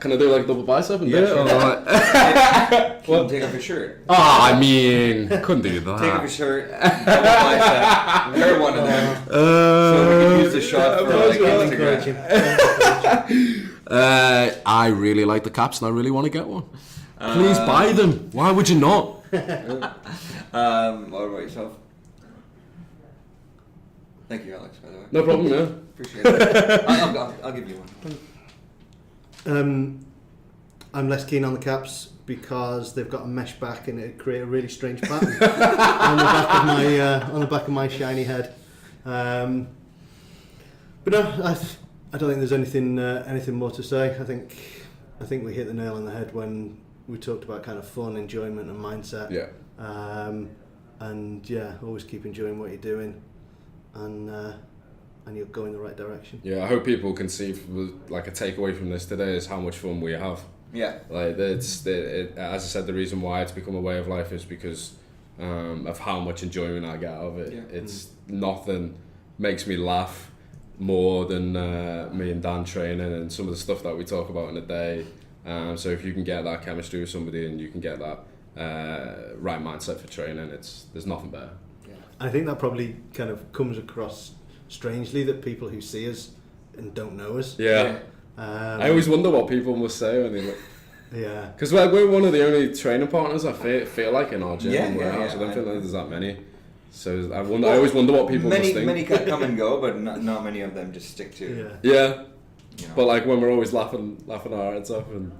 Can I do like double bicep and do it? Sure. Or Can you take off your shirt? I mean, couldn't do that. Take off your shirt, double bicep, wear one of them, so we can use the shot for like Instagram. I really like the caps and I really want to get one. Please buy them. Why would you not? What about yourself? Thank you, Alex, by the way. No problem, yeah. Appreciate it. I'll give you one. I'm less keen on the caps because they've got a mesh back and it create a really strange pattern on the back of my shiny head. But no, I don't think there's anything more to say. I think we hit the nail on the head when we talked about kind of fun, enjoyment, and mindset. Yeah. And yeah, always keep enjoying what you're doing, and you'll go in the right direction. Yeah, I hope people can see like a takeaway from this today is how much fun we have. Yeah. Like as I said, the reason why it's become a way of life is because of how much enjoyment I get out of it. Yeah. It's nothing makes me laugh more than me and Dan training and some of the stuff that we talk about in a day. So if you can get that chemistry with somebody and you can get that right mindset for training, there's nothing better. Yeah. I think that probably kind of comes across strangely that people who see us and don't know us. Yeah. I always wonder what people must say when they look. Yeah. Because we're one of the only training partners I feel like in our gym and warehouse. I don't think there's that many. So I always wonder what people must think. Many come and go, but not many of them just stick to. Yeah. You know. But like when we're always laughing our heads off and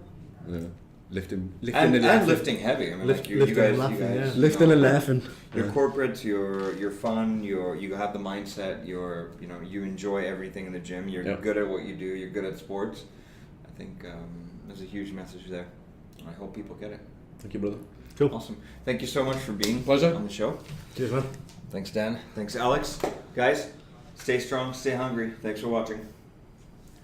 lifting and lifting heavy. I mean, you guys, lifting and laughing. You're corporate. You're fun. You have the mindset. You enjoy everything in the gym. You're good at what you do. You're good at sports. I think there's a huge message there. I hope people get it. Thank you, brother. Cool. Awesome. Thank you so much for being Pleasure. on the show. Cheers, man. Thanks, Dan. Thanks, Alex. Guys, stay strong, stay hungry. Thanks for watching.